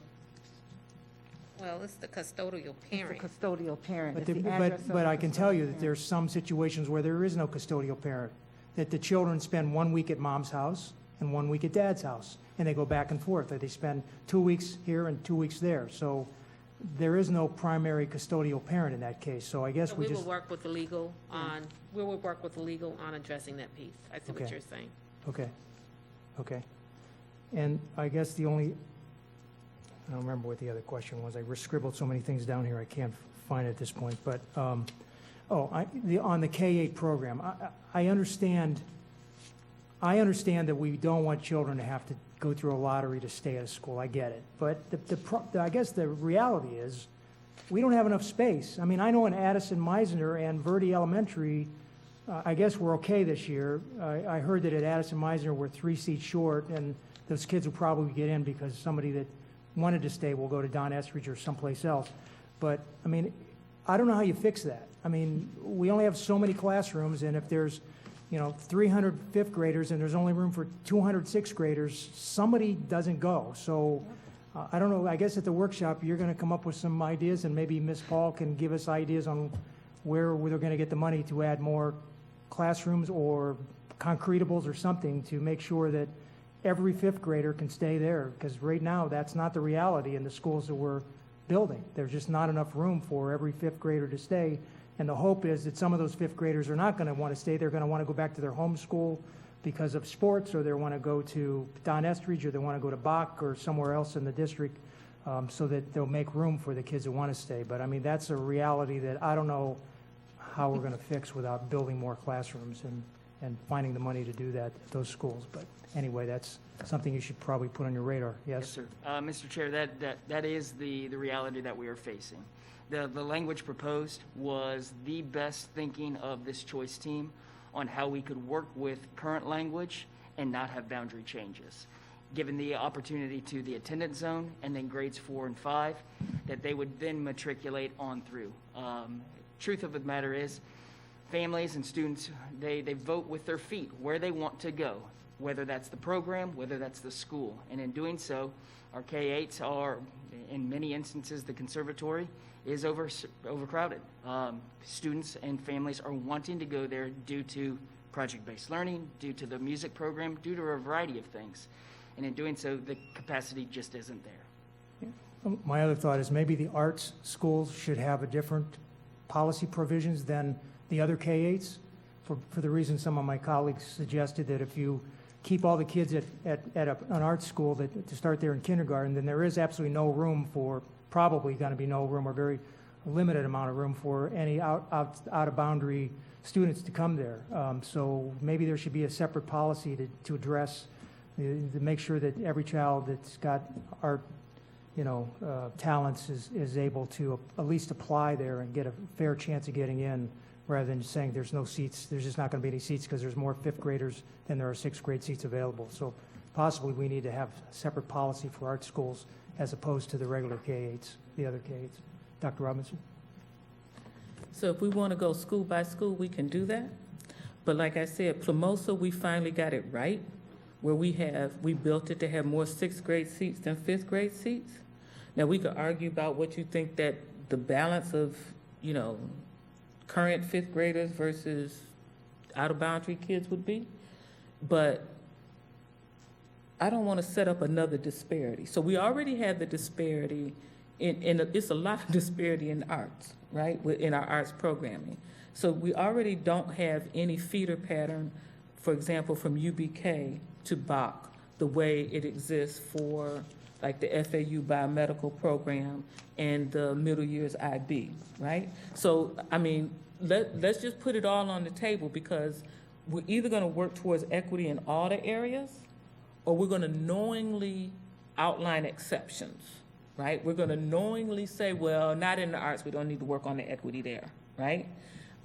Well, it's the custodial parent. It's the custodial parent. But, It's the address of but the I can tell you custodial that parent. there's some situations where there is no custodial parent, that the children spend 1 week at mom's house and 1 week at dad's house, and they go back and forth, or they spend 2 weeks here and 2 weeks there. So there is no primary custodial parent in that case, so I guess So we we will just, work with the legal on, we will work with the legal on addressing that piece. I see what Okay. you're saying. okay. And I guess the only, I don't remember what the other question was. I scribbled so many things down here, I can't find it at this point. But, on the K-8 program, I understand that we don't want children to have to go through a lottery to stay at a school. I get it. But I guess the reality is, we don't have enough space. I mean, I know in Addison, Meisner, and Verde Elementary, I guess we're okay this year. I heard that at Addison, Meisner, we're 3 seats short, and those kids will probably get in because somebody that wanted to stay will go to Don Estridge or someplace else. But, I mean, I don't know how you fix that. I mean, we only have so many classrooms, and if there's 300 fifth graders and there's only room for 200 sixth graders, somebody doesn't go. So I don't know, I guess at the workshop, you're going to come up with some ideas, and maybe Ms. Paul can give us ideas on where they're going to get the money to add more classrooms or concretables or something to make sure that every fifth grader can stay there. Because right now, that's not the reality in the schools that we're building. There's just not enough room for every fifth grader to stay. And the hope is that some of those fifth graders are not going to want to stay. They're going to want to go back to their home school because of sports, or they want to go to Don Estridge, or they want to go to Bach or somewhere else in the district, so that they'll make room for the kids that want to stay. But I mean, that's a reality that I don't know how we're going to fix without building more classrooms and finding the money to do that at those schools. But anyway, that's something you should probably put on your radar. Yes, Yes? sir. Mr. Chair, that is the reality that we are facing. The language proposed was the best thinking of this choice team on how we could work with current language and not have boundary changes. Given the opportunity to the attendance zone and then grades 4 and 5, that they would then matriculate on through. Truth of the matter is, families and students, they vote with their feet where they want to go, whether that's the program, whether that's the school. And in doing so, our K-8s are, in many instances, the conservatory is overcrowded. Students and families are wanting to go there due to project-based learning, due to the music program, due to a variety of things. And in doing so, the capacity just isn't there. My other thought is maybe the arts schools should have a different policy provisions than the other K-8s, for the reason some of my colleagues suggested, that if you keep all the kids at an art school to start there in kindergarten, then there is absolutely no room for, probably going to be no room or very limited amount of room for any out of boundary students to come there. So maybe there should be a separate policy to address to make sure that every child that's got art, talents is able to at least apply there and get a fair chance of getting in, rather than saying there's no seats, there's just not going to be any seats because there's more fifth graders than there are sixth grade seats available. So possibly we need to have a separate policy for art schools as opposed to the regular K-8s, the other K-8s. Dr. Robinson? So if we want to go school by school, we can do that. But like I said, Plumosa, we finally got it right, where we built it to have more sixth grade seats than fifth grade seats. Now, we could argue about what you think that the balance of, current fifth graders versus out-of-boundary kids would be, but I don't want to set up another disparity. So we already had the disparity it's a lot of disparity in arts, right, in our arts programming. So we already don't have any feeder pattern, for example, from UBK to Bach, the way it exists for like the FAU biomedical program and the middle years IB, right? So, I mean, let's just put it all on the table, because we're either going to work towards equity in all the areas, or we're going to knowingly outline exceptions, right? We're going to knowingly say, well, not in the arts, we don't need to work on the equity there, right?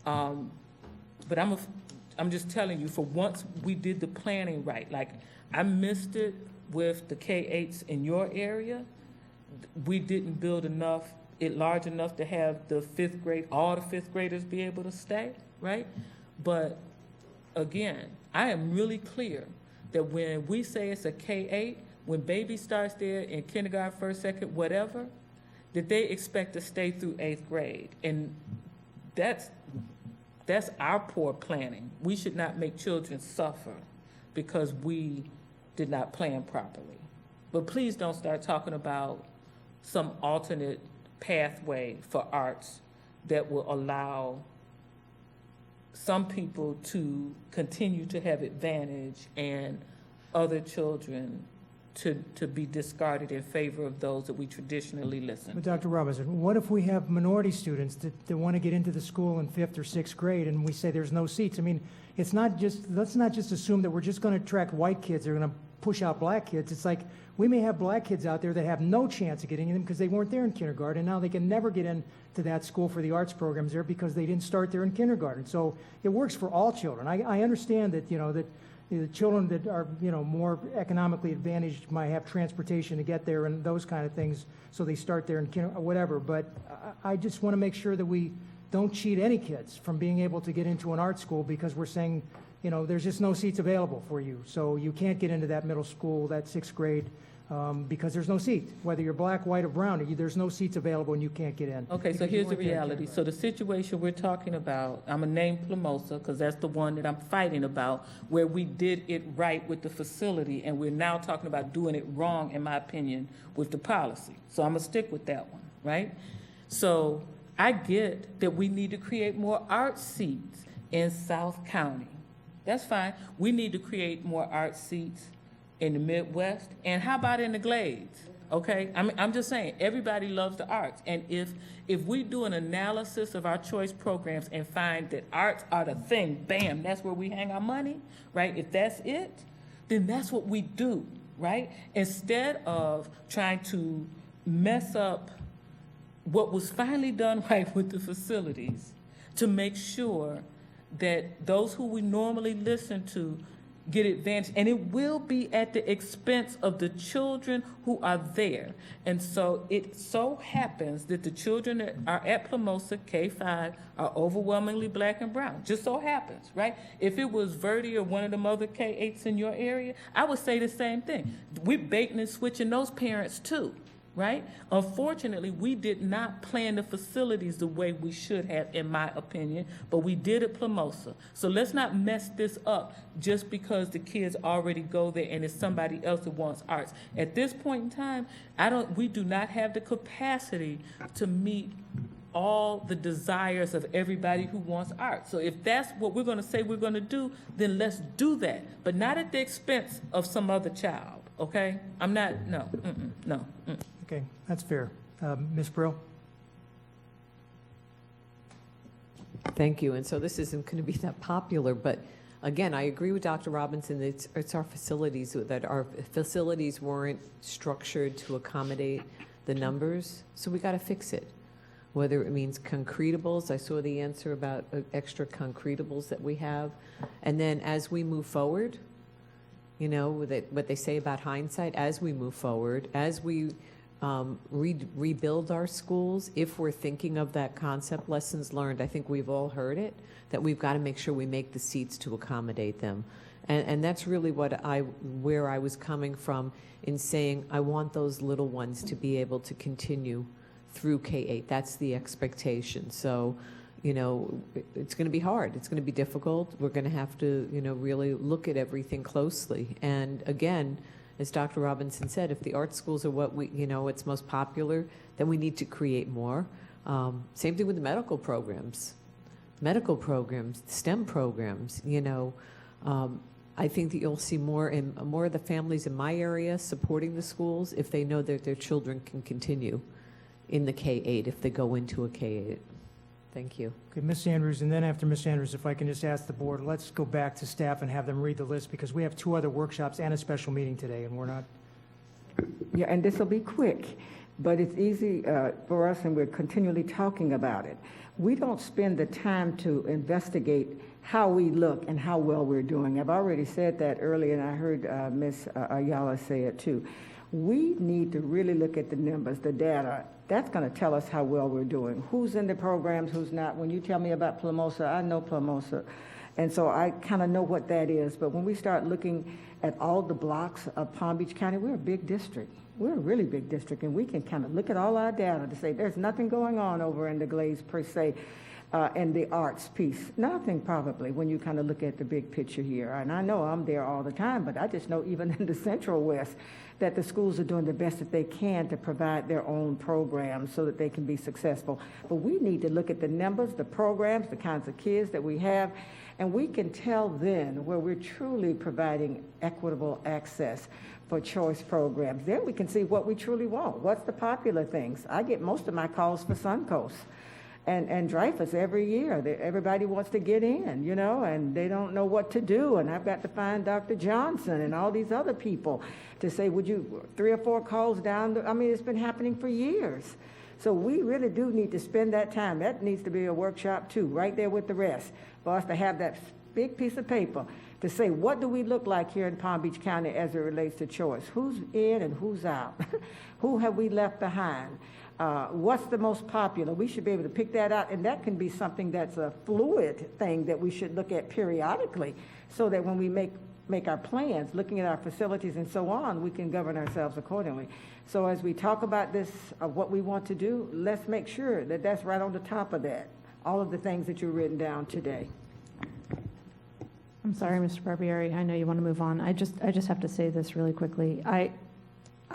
But I'm just telling you, for once we did the planning right, like I missed it with the K-8s in your area. We didn't build it large enough to have all the fifth graders be able to stay, right? But again, I am really clear that when we say it's a K-8, when baby starts there in kindergarten, first, second, whatever, that they expect to stay through 8th grade. And that's our poor planning. We should not make children suffer because we did not plan properly. But please don't start talking about some alternate pathway for arts that will allow some people to continue to have advantage and other children to be discarded in favor of those that we traditionally listen But to. Dr. Robinson, what if we have minority students that want to get into the school in 5th or 6th grade and we say there's no seats? I mean, let's not just assume that we're just going to attract white kids, they're going to push out black kids. It's like we may have black kids out there that have no chance of getting in them because they weren't there in kindergarten, and now they can never get into that school for the arts programs there because they didn't start there in kindergarten. So it works for all children. I understand that, that the children that are, more economically advantaged might have transportation to get there and those kind of things, so they start there in whatever. But I just want to make sure that we don't cheat any kids from being able to get into an art school because we're saying, there's just no seats available for you. So you can't get into that middle school, that 6th grade, because there's no seat. Whether you're black, white, or brown, there's no seats available and you can't get in. Okay, so here's the reality. So the situation we're talking about, I'm going to name Plumosa because that's the one that I'm fighting about, where we did it right with the facility, and we're now talking about doing it wrong, in my opinion, with the policy. So I'm going to stick with that one, right? So I get that we need to create more art seats in South County. That's fine. We need to create more art seats in the Midwest. And how about in the Glades? Okay? I'm just saying, everybody loves the arts. And if we do an analysis of our choice programs and find that arts are the thing, bam, that's where we hang our money, right? If that's it, then that's what we do, right? Instead of trying to mess up what was finally done right with the facilities to make sure that those who we normally listen to get advantage, and it will be at the expense of the children who are there. And so it so happens that the children that are at Plumosa K-5 are overwhelmingly black and brown. Just so happens, right? If it was Verdi or one of them other K-8s in your area, I would say the same thing. We're baiting and switching those parents too, right? Unfortunately, we did not plan the facilities the way we should have, in my opinion, but we did at Plumosa. So let's not mess this up just because the kids already go there and it's somebody else that wants arts. At this point in time, we do not have the capacity to meet all the desires of everybody who wants art. So if that's what we're going to say we're going to do, then let's do that, but not at the expense of some other child, okay? No. Okay, that's fair. Ms. Brill? Thank you. And so this isn't going to be that popular, but again, I agree with Dr. Robinson, it's our facilities, that our facilities weren't structured to accommodate the numbers, so we got to fix it. Whether it means concretables, I saw the answer about extra concretables that we have. And then as we move forward, you know, what they say about hindsight, as we move forward, as we rebuild our schools, if we're thinking of that concept, lessons learned, I think we've all heard it, that we've got to make sure we make the seats to accommodate them. And that's really where I was coming from in saying I want those little ones to be able to continue through K-8. That's the expectation. So, you know, it's going to be hard. It's going to be difficult. We're going to have to, you know, really look at everything closely. And again, as Dr. Robinson said, if the art schools are what it's most popular, then we need to create more. Same thing with the medical programs, STEM programs, you know. I think that you'll see more of the families in my area supporting the schools if they know that their children can continue in the K-8 if they go into a K-8. Thank you. Okay, Ms. Andrews, and then after Ms. Andrews, if I can just ask the board, let's go back to staff and have them read the list because we have 2 other workshops and a special meeting today, and we're not. Yeah, and this will be quick, but it's easy for us, and we're continually talking about it. We don't spend the time to investigate how we look and how well we're doing. I've already said that earlier, and I heard Ms. Ayala say it too. We need to really look at the numbers, the data. That's going to tell us how well we're doing. Who's in the programs, who's not. When you tell me about Plamosa, I know Plamosa. And so I kind of know what that is. But when we start looking at all the blocks of Palm Beach County, we're a big district. We're a really big district. And we can kind of look at all our data to say there's nothing going on over in the Glades per se. And the arts piece, nothing probably when you kind of look at the big picture here. And I know I'm there all the time, but I just know even in the Central West that the schools are doing the best that they can to provide their own programs so that they can be successful. But we need to look at the numbers, the programs, the kinds of kids that we have, and we can tell then where we're truly providing equitable access for choice programs. Then we can see what we truly want. What's the popular things? I get most of my calls for Suncoast and Dreyfus every year. Everybody wants to get in, you know, and they don't know what to do. And I've got to find Dr. Johnson and all these other people to say, would you, 3 or 4 calls down? I mean, it's been happening for years. So we really do need to spend that time. That needs to be a workshop too, right there with the rest, for us to have that big piece of paper to say, what do we look like here in Palm Beach County as it relates to choice? Who's in and who's out? Who have we left behind? What's the most popular? We should be able to pick that out, and that can be something that's a fluid thing that we should look at periodically so that when we make our plans, looking at our facilities and so on, we can govern ourselves accordingly. So as we talk about this, what we want to do, let's make sure that that's right on the top of that, all of the things that you've written down today. I'm sorry, Mr. Barbieri, I know you want to move on. I just have to say this really quickly.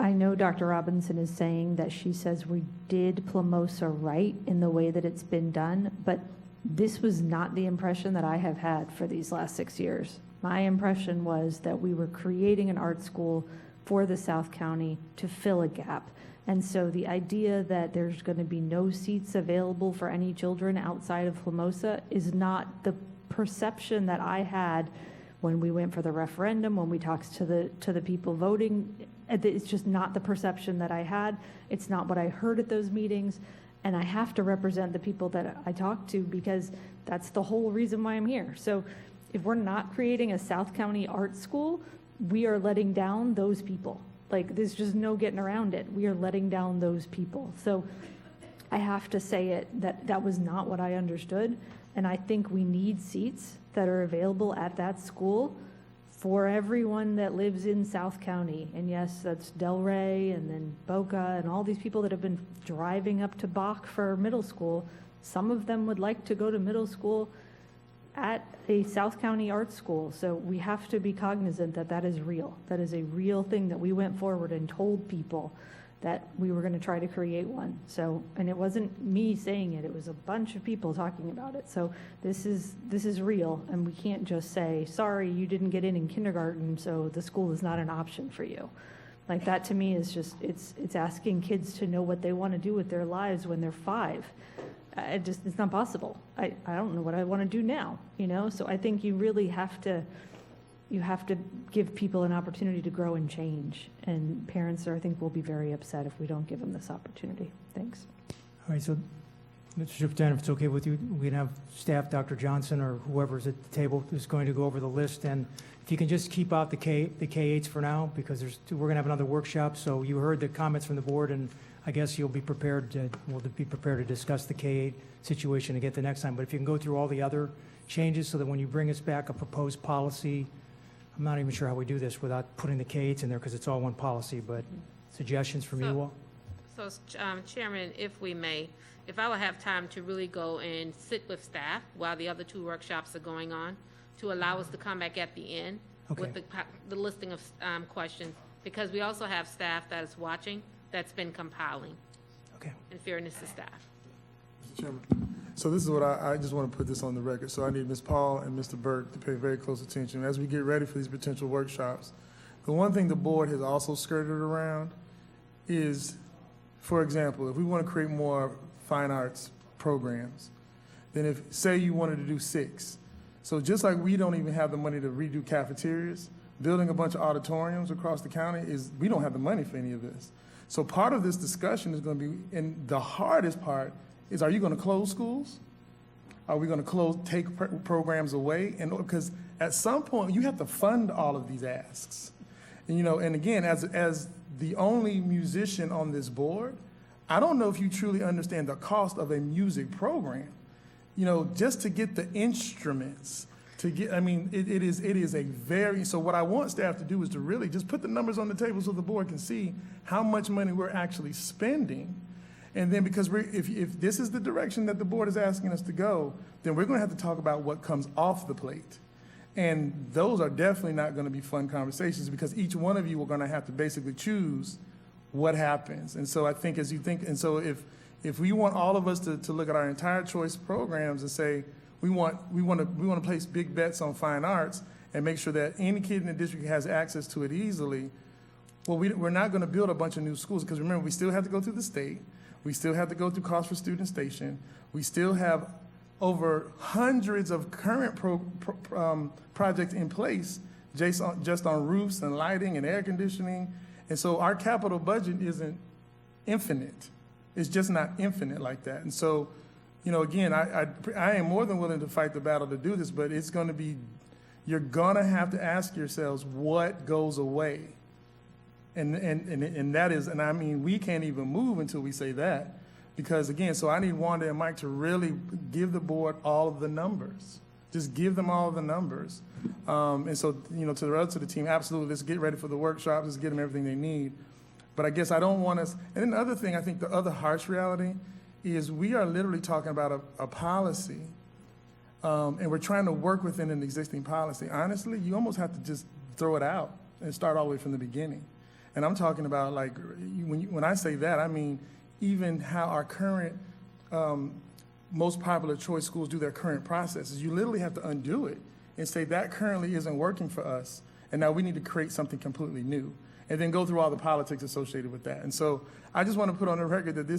I know Dr. Robinson is saying that she says we did Plamosa right in the way that it's been done, but this was not the impression that I have had for these last 6 years. My impression was that we were creating an art school for the South County to fill a gap. And so the idea that there's going to be no seats available for any children outside of Plamosa is not the perception that I had when we went for the referendum, when we talked to the people voting. It's just not the perception that I had. It's not what I heard at those meetings. And I have to represent the people that I talk to because that's the whole reason why I'm here. So if we're not creating a South County art school, we are letting down those people. Like, there's just no getting around it. We are letting down those people. So I have to say it, that was not what I understood. And I think we need seats that are available at that school for everyone that lives in South County. And yes, that's Delray and then Boca and all these people that have been driving up to Bach for middle school. Some of them would like to go to middle school at a South County art school. So we have to be cognizant that that is real. That is a real thing that we went forward and told people that we were going to try to create one. So, and it wasn't me saying it, it was a bunch of people talking about it. So this is real, and we can't just say, sorry, you didn't get in kindergarten, so the school is not an option for you. Like, that to me is just, it's asking kids to know what they want to do with their lives when they're 5. it's not possible. I don't know what I want to do now, you know? So I think you really have to give people an opportunity to grow and change. And parents I think, will be very upset if we don't give them this opportunity. Thanks. All right, so, Mr. Superintendent, if it's okay with you, we can have staff, Dr. Johnson, or whoever's at the table is going to go over the list. And if you can just keep out the K-8s for now, because we're going to have another workshop. So you heard the comments from the board, and I guess we'll be prepared to discuss the K-8 situation again the next time. But if you can go through all the other changes so that when you bring us back a proposed policy, I'm not even sure how we do this without putting the K-8s in there because it's all one policy, but suggestions from you all? So, Chairman, if we may, if I would have time to really go and sit with staff while the other two workshops are going on, to allow us to come back at the end with the listing of questions, because we also have staff that is watching that's been compiling. Okay. In fairness to staff. Mr. Chairman, so this is what I just want to put this on the record. So I need Ms. Paul and Mr. Burke to pay very close attention as we get ready for these potential workshops. The one thing the board has also skirted around is, for example, if we want to create more fine arts programs, then if, say you wanted to do 6. So just like we don't even have the money to redo cafeterias, building a bunch of auditoriums across the county we don't have the money for any of this. So part of this discussion is going to be, and the hardest part is, are you going to close schools? Are we going to take programs away? And because at some point you have to fund all of these asks. And, you know, and again, as the only musician on this board, I don't know if you truly understand the cost of a music program. You know, just to get the instruments, it is a very, so what I want staff to do is to really just put the numbers on the table so the board can see how much money we're actually spending. And then because if this is the direction that the board is asking us to go, then we're going to have to talk about what comes off the plate. And those are definitely not going to be fun conversations because each one of you are going to have to basically choose what happens. And so I think as you think, and so if we want all of us to look at our entire choice programs and say, we want to place big bets on fine arts and make sure that any kid in the district has access to it easily, well, we're not going to build a bunch of new schools because remember, we still have to go through the state. We still have to go through cost for student station. We still have over hundreds of current projects in place just on roofs and lighting and air conditioning. And so our capital budget isn't infinite. It's just not infinite like that. And so, you know, again, I am more than willing to fight the battle to do this, but it's going to be, you're going to have to ask yourselves what goes away. And that is, and I mean, we can't even move until we say that. Because again, so I need Wanda and Mike to really give the board all of the numbers. Just give them all of the numbers. And so, you know, to the rest of the team, absolutely, let's get ready for the workshops, let's get them everything they need. But I guess I don't want us, and then the other thing, I think the other harsh reality is we are literally talking about a policy, and we're trying to work within an existing policy. Honestly, you almost have to just throw it out and start all the way from the beginning. And I'm talking about, like, when I say that, I mean even how our current most popular choice schools do their current processes. You literally have to undo it and say that currently isn't working for us, and now we need to create something completely new, and then go through all the politics associated with that. And so I just want to put on the record that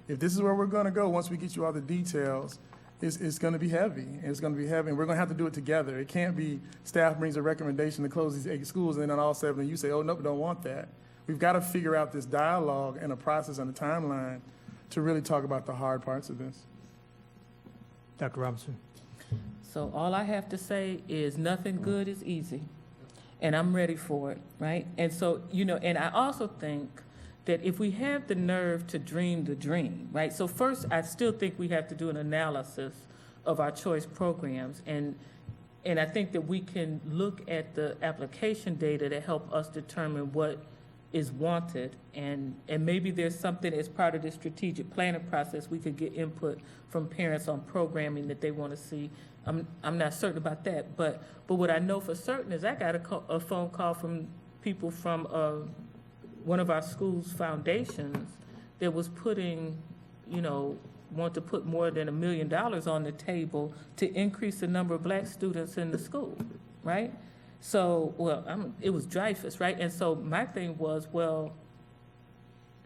if this is where we're going to go, once we get you all the details, it's going to be heavy. It's going to be heavy, and we're going to have to do it together. It can't be staff brings a recommendation to close these 8 schools, and then on all 7 you say, oh, nope, don't want that. We've got to figure out this dialogue and a process and a timeline to really talk about the hard parts of this. Dr. Robinson. So all I have to say is nothing good is easy, and I'm ready for it, right? And so, you know, and I also think that if we have the nerve to dream the dream, right? So first, I still think we have to do an analysis of our choice programs, and I think that we can look at the application data to help us determine what is wanted, and maybe there's something as part of the strategic planning process we could get input from parents on programming that they want to see. I'm not certain about that, but what I know for certain is I got a phone call from people from one of our school's foundations that was putting, you know, want to put more than $1 million on the table to increase the number of black students in the school, right? So, well, it was Dreyfus, right? And so my thing was, well,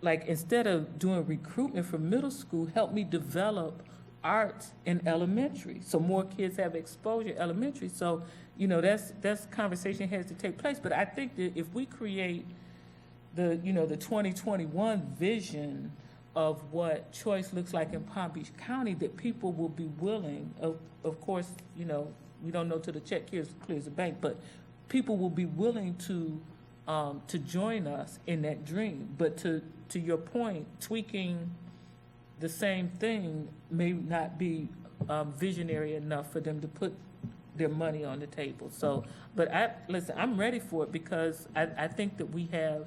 like, instead of doing recruitment for middle school, help me develop art in elementary, so more kids have exposure elementary. So, you know, that's conversation has to take place. But I think that if we create the 2021 vision of what choice looks like in Palm Beach County, that people will be willing, of course, you know, we don't know till the check clears the bank, but people will be willing to join us in that dream. But to your point, tweaking the same thing may not be visionary enough for them to put their money on the table. So, but listen, I'm ready for it, because I think that we have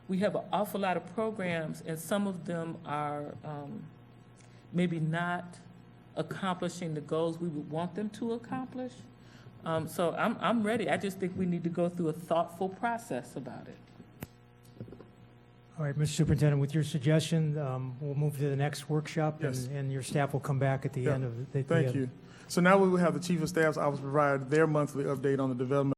an awful lot of programs, and some of them are maybe not accomplishing the goals we would want them to accomplish. So I'm ready. I just think we need to go through a thoughtful process about it. All right, Mr. Superintendent, with your suggestion, we'll move to the next workshop, Yes. and your staff will come back at the Yeah. end of the. Thank you. So now we will have the Chief of Staff's Office provide their monthly update on the development